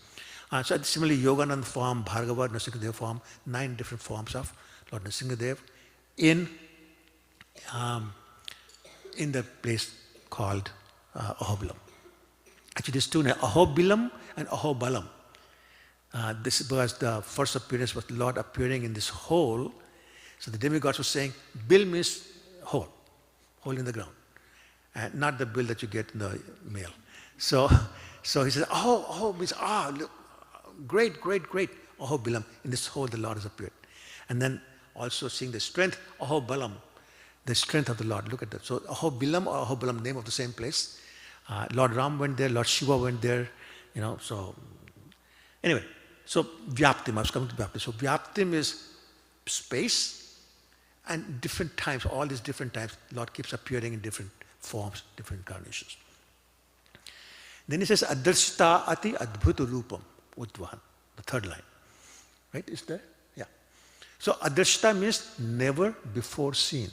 So similarly, Yogananda form, Bhargava, Nrsimhadev form, 9 different forms of Lord Nrsimhadev in the place called Ahobilam. Actually, there's 2 names, Ahobilam and Ahobalam. This was the first appearance was the Lord appearing in this hole. So the demigods were saying, Bill means hole in the ground. And not the bill that you get in the mail. So he says, means, look, great. Oh, Bilam, in this hole the Lord has appeared. And then also seeing the strength, oh, Balam, the strength of the Lord. Look at that. So Bilam or Balam, name of the same place. Lord Ram went there, Lord Shiva went there, so anyway. So Vyaptim, I was coming to Vyaptim. So Vyaptim is space and different times, all these different times, Lord keeps appearing in different forms, different incarnations. Then he says, Adrashta ati adbhuta rupam udvahan, the third line. Right, is there? Yeah. So Adrashta means never before seen.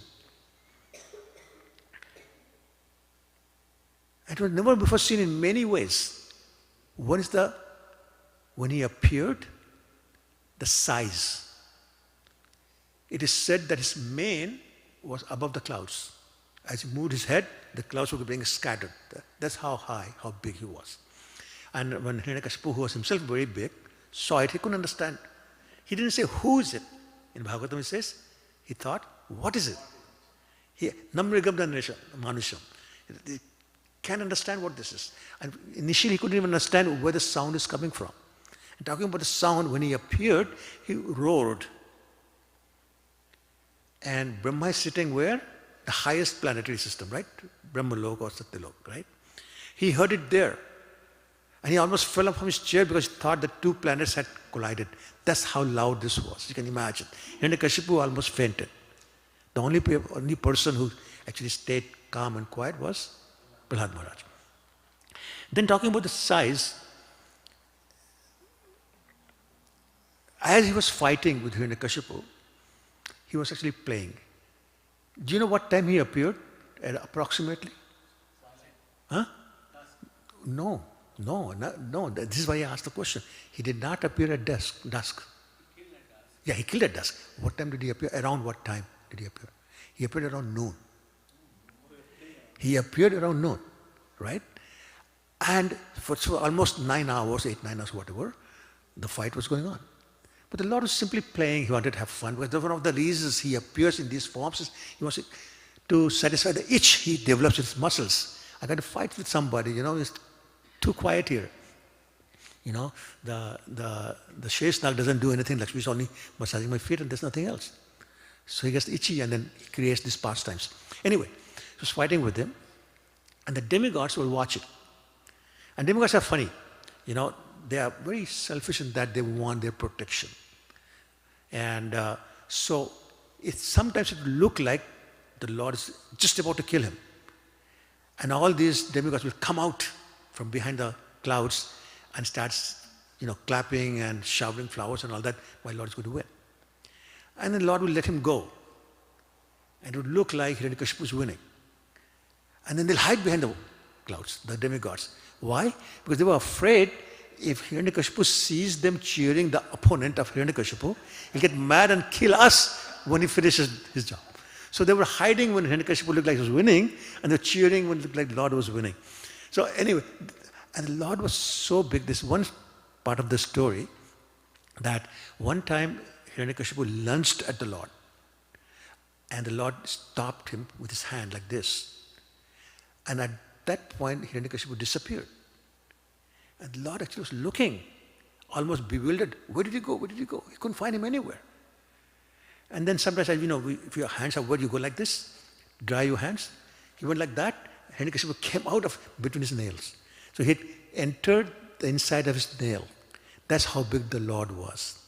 It was never before seen in many ways. One is when he appeared, the size. It is said that his mane was above the clouds. As he moved his head, the clouds were being scattered. That's how high, how big he was. And when Hiranyakashipu, who was himself very big, saw it, he couldn't understand. He didn't say, who is it? In Bhagavatam he says, he thought, what is it? Namrigam manusham. He can't understand what this is. And initially he couldn't even understand where the sound is coming from. And talking about the sound, when he appeared, he roared. And Brahma is sitting where? The highest planetary system, right? Brahmalok or Satyalok, right? He heard it there. And he almost fell off from his chair because he thought the two planets had collided. That's how loud this was. You can imagine. Hiranyakashipu almost fainted. The only person who actually stayed calm and quiet was Prahlad Maharaj. Then talking about the size, as he was fighting with Hiranyakashipu, he was actually playing. Do you know what time he appeared? Approximately? Huh? No. This is why I asked the question. He did not appear at dusk. Yeah, he killed at dusk. What time did he appear? Around what time did he appear? He appeared around noon. He appeared around noon, right? And for almost 9 hours, 8-9 hours, whatever, the fight was going on. But the Lord was simply playing. He wanted to have fun. Because one of the reasons he appears in these forms is he wants to satisfy the itch he develops in his muscles. I got to fight with somebody, it's too quiet here. The Sheshnag doesn't do anything. Lakshmi is only massaging my feet and there's nothing else. So he gets itchy and then he creates these pastimes. Anyway, he was fighting with him and the demigods were watching. And demigods are funny. They are very selfish in that they want their protection. And so sometimes it will look like the Lord is just about to kill him. And all these demigods will come out from behind the clouds and starts, clapping and showering flowers and all that, while Lord is going to win. And then Lord will let him go. And it would look like Hiranyakashipu is winning. And then they'll hide behind the clouds, the demigods. Why? Because they were afraid if Hiranyakashipu sees them cheering the opponent of Hiranyakashipu, he'll get mad and kill us when he finishes his job. So they were hiding when Hiranyakashipu looked like he was winning, and they were cheering when it looked like the Lord was winning. So anyway, and the Lord was so big, this one part of the story, that one time Hiranyakashipu lunged at the Lord. And the Lord stopped him with his hand like this. And at that point, Hiranyakashipu disappeared. And the Lord actually was looking, almost bewildered. Where did he go? Where did he go? He couldn't find him anywhere. And then sometimes, if your hands are wet, you go like this, dry your hands. He went like that. Hiranyakashipu came out of between his nails. So he entered the inside of his nail. That's how big the Lord was.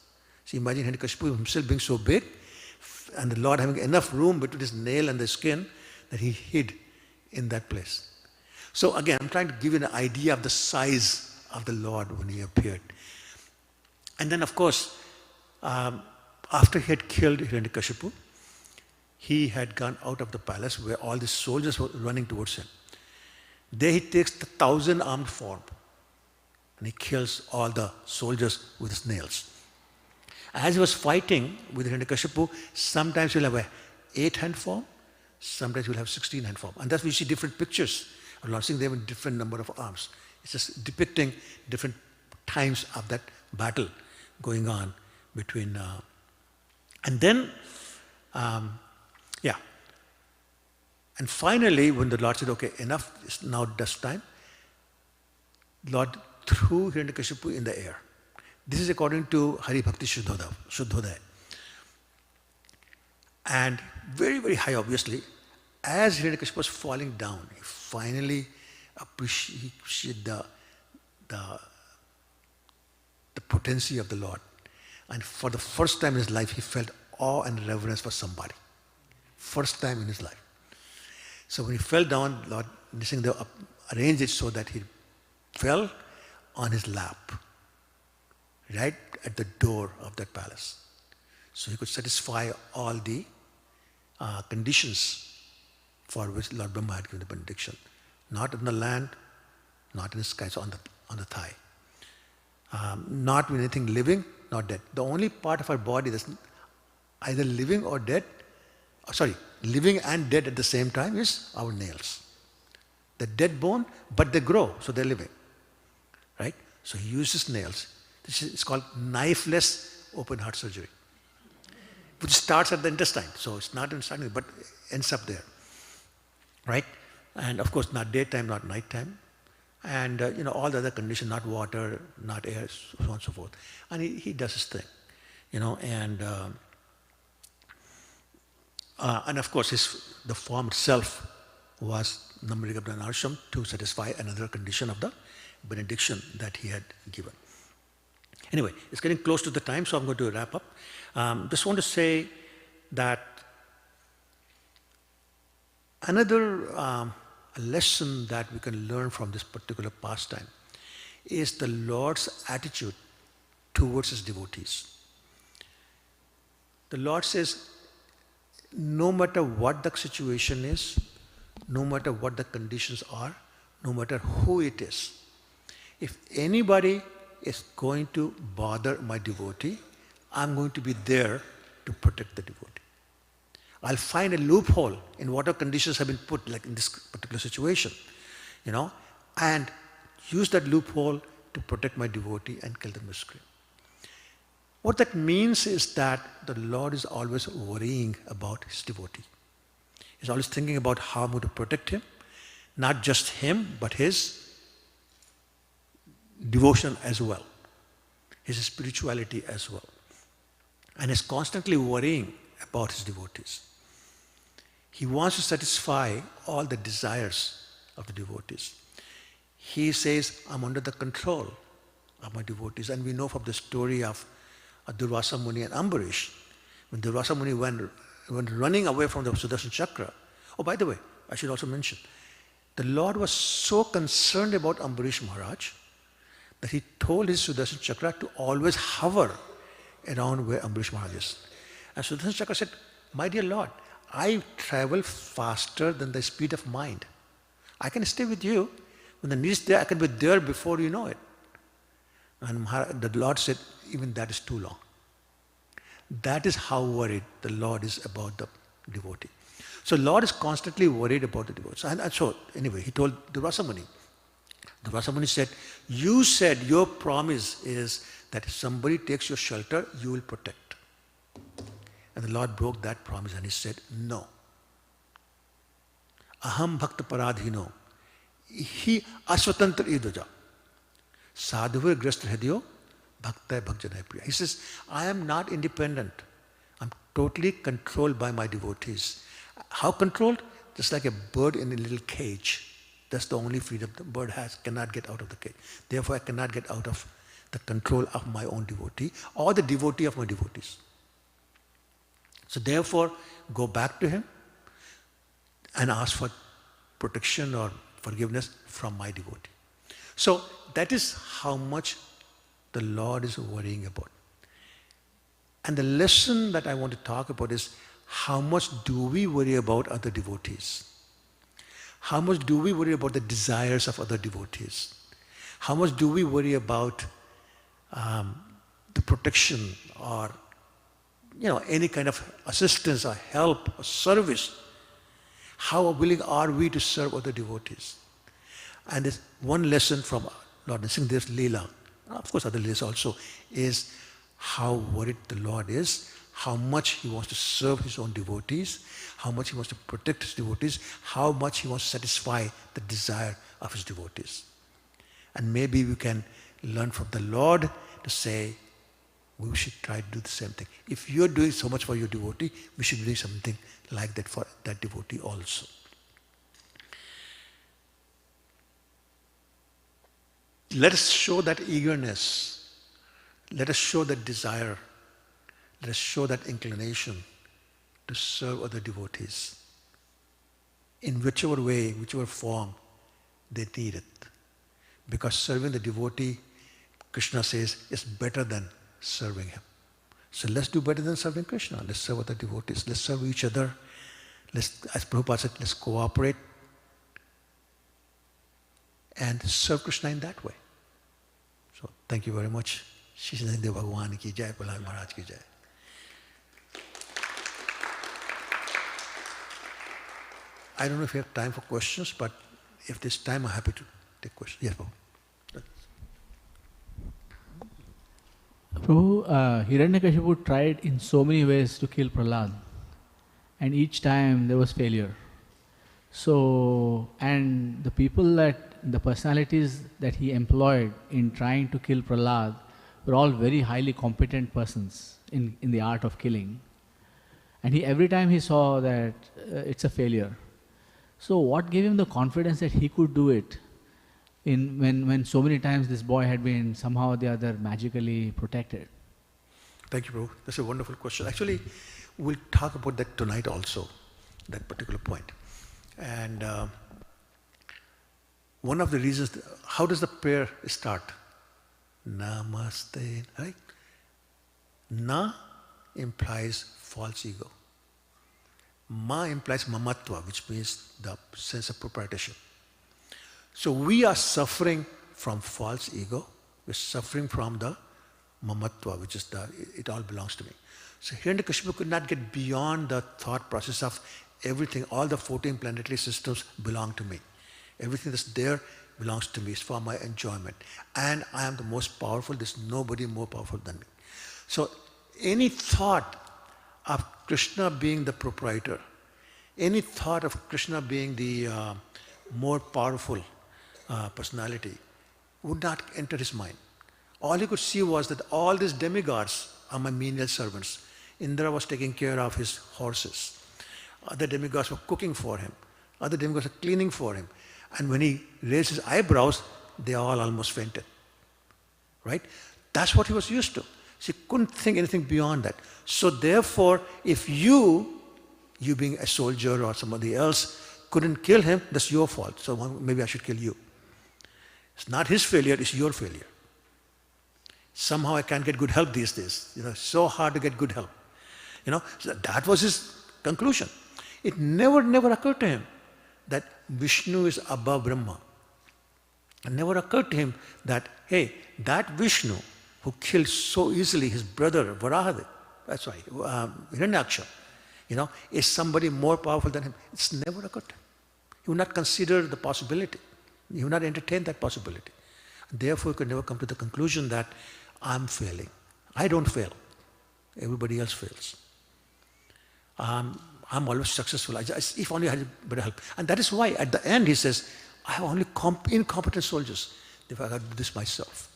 So imagine Hiranyakashipu himself being so big, and the Lord having enough room between his nail and the skin that he hid in that place. So again, I'm trying to give you an idea of the size of the Lord when he appeared. And then of course, after he had killed Hiranyakashipu, he had gone out of the palace where all the soldiers were running towards him. There he takes the 1,000-armed form and he kills all the soldiers with his nails. As he was fighting with Hiranyakashipu, sometimes he'll have a 8-hand form, sometimes he'll have 16-hand form. And that's why you see different pictures of Lord Singh. They have a different number of arms. It's just depicting different times of that battle. going on between, and then, yeah. And finally, when the Lord said, okay, enough, it's now dust time, Lord threw Hiranyakashipu in the air. This is according to Hari Bhakti Shuddhodaya. And very, very high, obviously, as Hiranyakashipu was falling down, he finally appreciated the potency of the Lord. And for the first time in his life, he felt awe and reverence for somebody. First time in his life. So when he fell down, Lord Nrsimha arranged it so that he fell on his lap, right at the door of that palace. So he could satisfy all the conditions for which Lord Brahma had given the benediction. Not in the land, not in the sky, so on the thigh. Not with anything living, not dead. The only part of our body that's either living or dead, living and dead at the same time is our nails. The dead bone, but they grow, so they're living. Right? So he uses nails. It's called knifeless open heart surgery, which starts at the intestine. So it's not in starting, but ends up there. Right? And of course, not daytime, not nighttime. And all the other conditions, not water, not air, so on and so forth. And he does his thing. And of course the form itself was Namrigabda Narsham to satisfy another condition of the benediction that he had given. Anyway, it's getting close to the time, so I'm going to wrap up. Just want to say that another lesson that we can learn from this particular pastime is the Lord's attitude towards his devotees. The Lord says, no matter what the situation is, no matter what the conditions are, no matter who it is, if anybody is going to bother my devotee, I'm going to be there to protect the devotee. I'll find a loophole in whatever conditions have been put, like in this particular situation, and use that loophole to protect my devotee and kill the miscreant. What that means is that the Lord is always worrying about his devotee. He's always thinking about how I'm going to protect him, not just him, but his devotion as well, his spirituality as well. And he's constantly worrying about his devotees. He wants to satisfy all the desires of the devotees. He says, I'm under the control of my devotees. And we know from the story of Durvasa Muni and Ambarish, when Durvasa Muni went running away from the Sudarshan Chakra. Oh, by the way, I should also mention, the Lord was so concerned about Ambarish Maharaj that he told his Sudarshan Chakra to always hover around where Ambarish Maharaj is. And Sudarshan Chakra said, my dear Lord, I travel faster than the speed of mind. I can stay with you. When the need is there, I can be there before you know it. And the Lord said, even that is too long. That is how worried the Lord is about the devotee. So Lord is constantly worried about the devotee. And so anyway, he told Durvasa Muni. Durvasa Muni said, you said your promise is that if somebody takes your shelter, you will protect. And the Lord broke that promise and he said, no. Aham bhakta paradhino. He aswatantra idvaja. Sadhuvar grasta hridyo bhakta bhakjanay priya. He says, I am not independent. I'm totally controlled by my devotees. How controlled? Just like a bird in a little cage. That's the only freedom the bird has, cannot get out of the cage. Therefore, I cannot get out of the control of my own devotee or the devotee of my devotees. So therefore, go back to him and ask for protection or forgiveness from my devotee. So that is how much the Lord is worrying about. And the lesson that I want to talk about is how much do we worry about other devotees? How much do we worry about the desires of other devotees? How much do we worry about the protection or any kind of assistance or help or service? How willing are we to serve other devotees? And there's one lesson from Lord Nrsimha's Leela, of course other Leelas also, is how worried the Lord is, how much he wants to serve his own devotees, how much he wants to protect his devotees, how much he wants to satisfy the desire of his devotees. And maybe we can learn from the Lord to say, we should try to do the same thing. If you're doing so much for your devotee, we should do something like that for that devotee also. Let us show that eagerness. Let us show that desire. Let us show that inclination to serve other devotees in whichever way, whichever form they need it. Because serving the devotee, Krishna says, is better than serving him. So let's do better than serving Krishna. Let's serve other devotees. Let's serve each other. Let's, as Prabhupada said, let's cooperate and serve Krishna in that way. So thank you very much. Shri Narasimha Bhagwan ki jai, Prahlad Maharaj ki jai. I don't know if you have time for questions, but if there's time, I'm happy to take questions. Yes, Prabhu. Prabhu, Hiranyakashipu tried in so many ways to kill Prahlad, and each time there was failure. So, and the people the personalities that he employed in trying to kill Prahlad were all very highly competent persons in the art of killing. And every time he saw that it's a failure. So what gave him the confidence that he could do it when so many times this boy had been somehow or the other magically protected? Thank you, Prabhu. That's a wonderful question. Actually, we'll talk about that tonight also, that particular point. And one of the reasons, how does the prayer start? Namaste, right? Na implies false ego. Ma implies mamatva, which means the sense of proprietorship. So we are suffering from false ego. We're suffering from the mamatva, which is it all belongs to me. So Hiranyakashipu could not get beyond the thought process of everything, all the 14 planetary systems belong to me. Everything that's there belongs to me. It's for my enjoyment. And I am the most powerful. There's nobody more powerful than me. So any thought of Krishna being the proprietor, any thought of Krishna being the more powerful personality would not enter his mind. All he could see was that all these demigods are my menial servants. Indra was taking care of his horses. Other demigods were cooking for him. Other demigods were cleaning for him. And when he raised his eyebrows, they all almost fainted. Right? That's what he was used to. So he couldn't think anything beyond that. So therefore, if you being a soldier or somebody else, couldn't kill him, that's your fault. So maybe I should kill you. It's not his failure, it's your failure. Somehow I can't get good help these days. It's so hard to get good help. So that was his conclusion. It never occurred to him that Vishnu is above Brahma. It never occurred to him that, hey, that Vishnu who killed so easily his brother Varaha, that's why, Hiranyaksha, is somebody more powerful than him. It's never occurred to him. He would not consider the possibility. He would not entertain that possibility. Therefore, he could never come to the conclusion that I'm failing. I don't fail. Everybody else fails. I'm always successful. If only I had better help. And that is why at the end he says, I have only incompetent soldiers. Therefore I got to do this myself.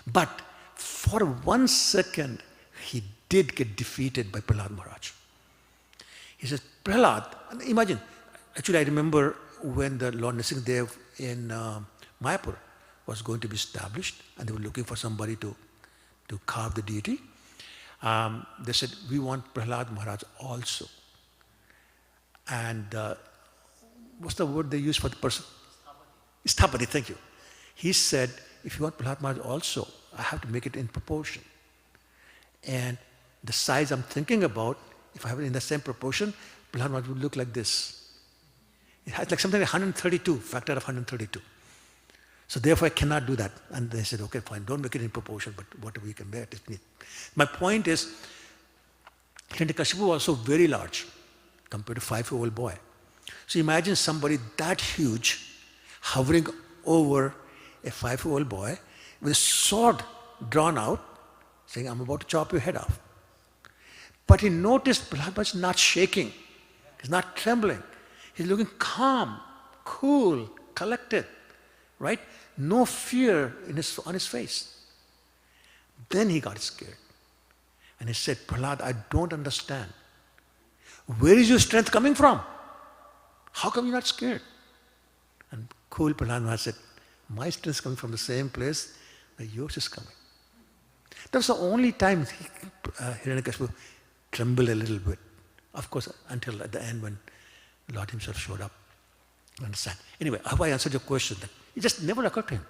But for 1 second, he did get defeated by Prahlad Maharaj. He says, Prahlad, imagine, actually I remember when the Lord Nrsimhadev in Mayapur was going to be established and they were looking for somebody to carve the deity. They said, we want Prahlad Maharaj also. And what's the word they use for the person? Sthapati, thank you. He said, if you want Prahlad Maharaj also, I have to make it in proportion. And the size I'm thinking about, if I have it in the same proportion, Prahlad Maharaj would look like this. It has like something like 132, factor of 132. So therefore I cannot do that. And they said, okay, fine, don't make it in proportion, but whatever you can bear, it is neat. My point is, Hiranyakashipu was also very large compared to a 5-year-old boy. So imagine somebody that huge hovering over a 5-year-old boy with a sword drawn out. saying, I'm about to chop your head off. But he noticed Prahlad was not shaking. He's not trembling. He's looking calm, cool, collected, right? No fear on his face. Then he got scared. And he said, Prahlad, I don't understand. Where is your strength coming from? How come you're not scared? And cool Prahlad Maharaj said, my strength is coming from the same place that yours is coming. That was the only time Hiranyakashipu trembled a little bit. Of course, until at the end when Lord himself showed up. Understand? Anyway, I hope I answered your question. That it just never occurred to him.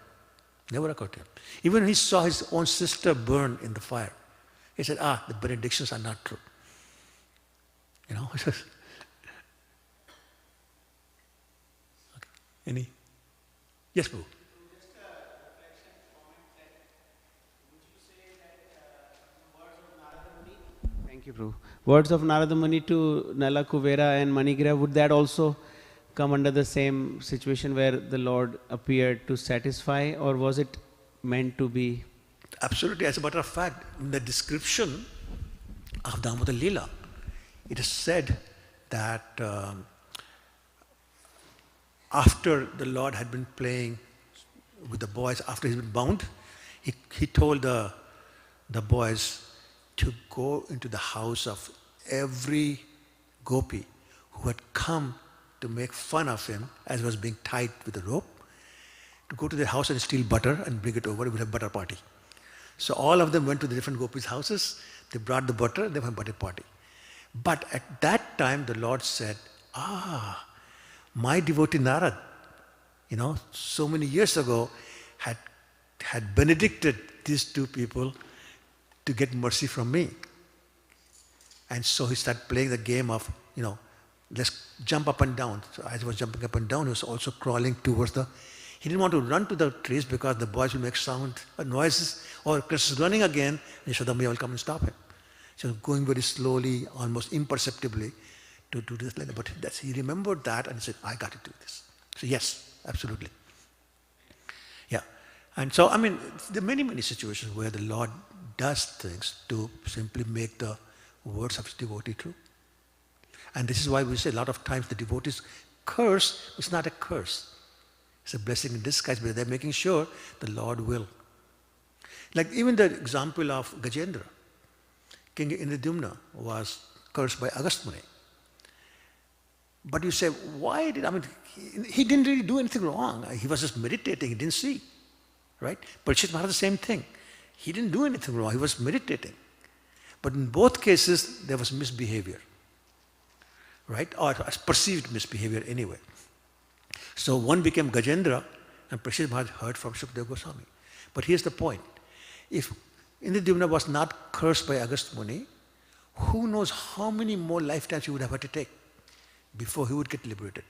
Never occurred to him. Even when he saw his own sister burn in the fire, he said, the benedictions are not true. You know? Okay. Any? Yes, Prabhu. Thank you, Prabhu. Words of Narada Muni to Nala, Kuvera and Manigira, would that also come under the same situation where the Lord appeared to satisfy, or was it meant to be? Absolutely. As a matter of fact, in the description of Damodar Leela, it is said that after the Lord had been playing with the boys, after he's been bound, he told the boys to go into the house of every gopi who had come to make fun of him as he was being tied with a rope, to go to their house and steal butter and bring it over. We'll have a butter party. So all of them went to the different gopis' houses. They brought the butter, they had a butter party. But at that time, the Lord said, my devotee Narad, so many years ago, had benedicted these two people to get mercy from me. And so he started playing the game of, let's jump up and down. So as he was jumping up and down, he was also crawling towards he didn't want to run to the trees because the boys will make sound or noises, or Krishna is running again, and Yashoda will come and stop him. So going very slowly, almost imperceptibly, to do this. But he remembered that and he said, I got to do this. So yes, absolutely. Yeah. And so, there are many, many situations where the Lord does things to simply make the words of his devotee true. And this is why we say a lot of times the devotees curse is not a curse. It's a blessing in disguise, but they're making sure the Lord will. Like even the example of Gajendra. King Indradyumna was cursed by Agastya Muni. But you say, why did, he didn't really do anything wrong. He was just meditating, he didn't see. Right? Parikshit Maharaj, the same thing. He didn't do anything wrong, he was meditating. But in both cases, there was misbehavior. Right? Or perceived misbehavior anyway. So one became Gajendra, and Parikshit Maharaj heard from Shukadeva Goswami. But here's the point. If Indradyumna was not cursed by Agastya Muni, who knows how many more lifetimes he would have had to take before he would get liberated.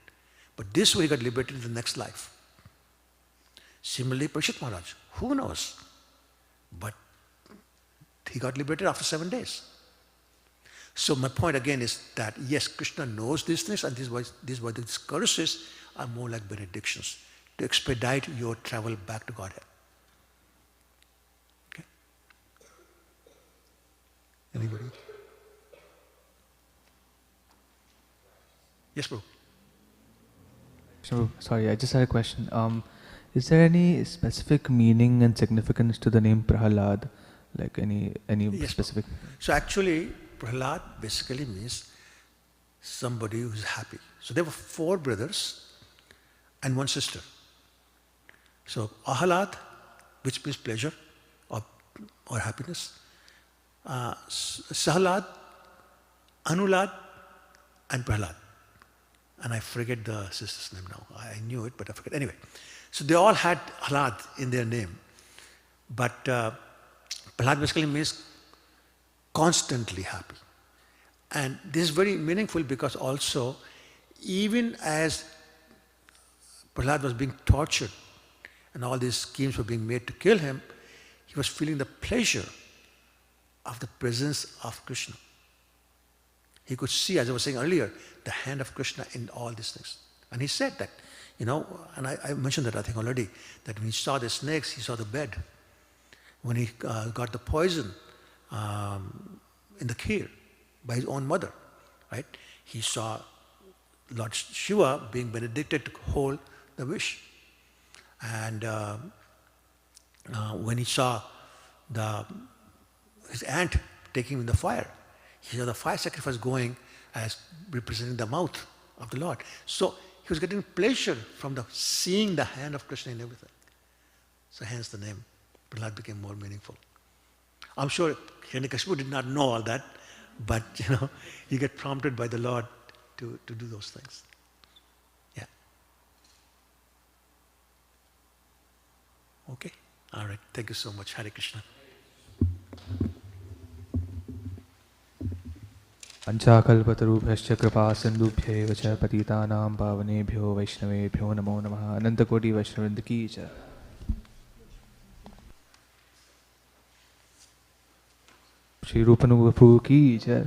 But this way he got liberated in the next life. Similarly, Parikshit Maharaj, who knows? But he got liberated after 7 days. So my point again is that yes, Krishna knows these things, and this is why these curses are more like benedictions to expedite your travel back to Godhead. Okay? Anybody? Yes, bro. So, sorry, I just had a question. Is there any specific meaning and significance to the name Prahlad? Like any Yes, specific? So actually, Prahlad basically means somebody who's happy. So there were 4 brothers and 1 sister. So Ahalad, which means pleasure or happiness, Sahalad, Anulad, and Prahlad. And I forget the sister's name now. I knew it, but I forget. Anyway, so they all had Ahlad in their name. But Prahlad basically means constantly happy. And this is very meaningful because also, even as Prahlad was being tortured and all these schemes were being made to kill him, he was feeling the pleasure of the presence of Krishna. He could see, as I was saying earlier, the hand of Krishna in all these things. And he said that, and I mentioned that I think already, that when he saw the snakes, he saw the bed. When he got the poison in the kheer by his own mother, right? He saw Lord Shiva being benedicted to hold the wish. And when he saw his aunt taking him in the fire, he saw the fire sacrifice going as representing the mouth of the Lord. So he was getting pleasure from seeing the hand of Krishna in everything. So hence the name Prahlad became more meaningful. I'm sure Hiranyakashipu did not know all that, but he get prompted by the Lord to do those things. Yeah. Okay. All right. Thank you so much. Hare Krishna. पंचाकल्पतरुभ्यश्च कृपा सिन्धुभ्यैव च पतितानां पावनेभ्यो वैष्णवेभ्यो नमो नमः। अनंतकोटि वैष्णववृंद की जय। श्री रूपनुग प्रभु की जय।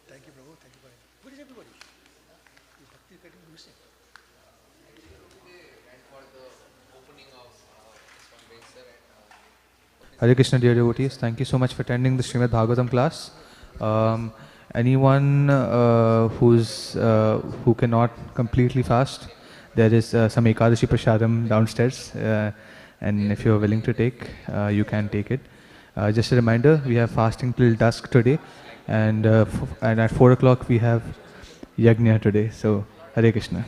Thank you, Prabhu. Thank you very much. Where is everybody? Is Bhakti getting missing? Hare Krishna, dear devotees. Thank you so much for attending the Srimad Bhagavatam class. Anyone who cannot completely fast, there is some Ekadashi Prasadam downstairs, and if you are willing to take, you can take it. Just a reminder, we have fasting till dusk today, and at 4 o'clock we have Yajna today. So, Hare Krishna.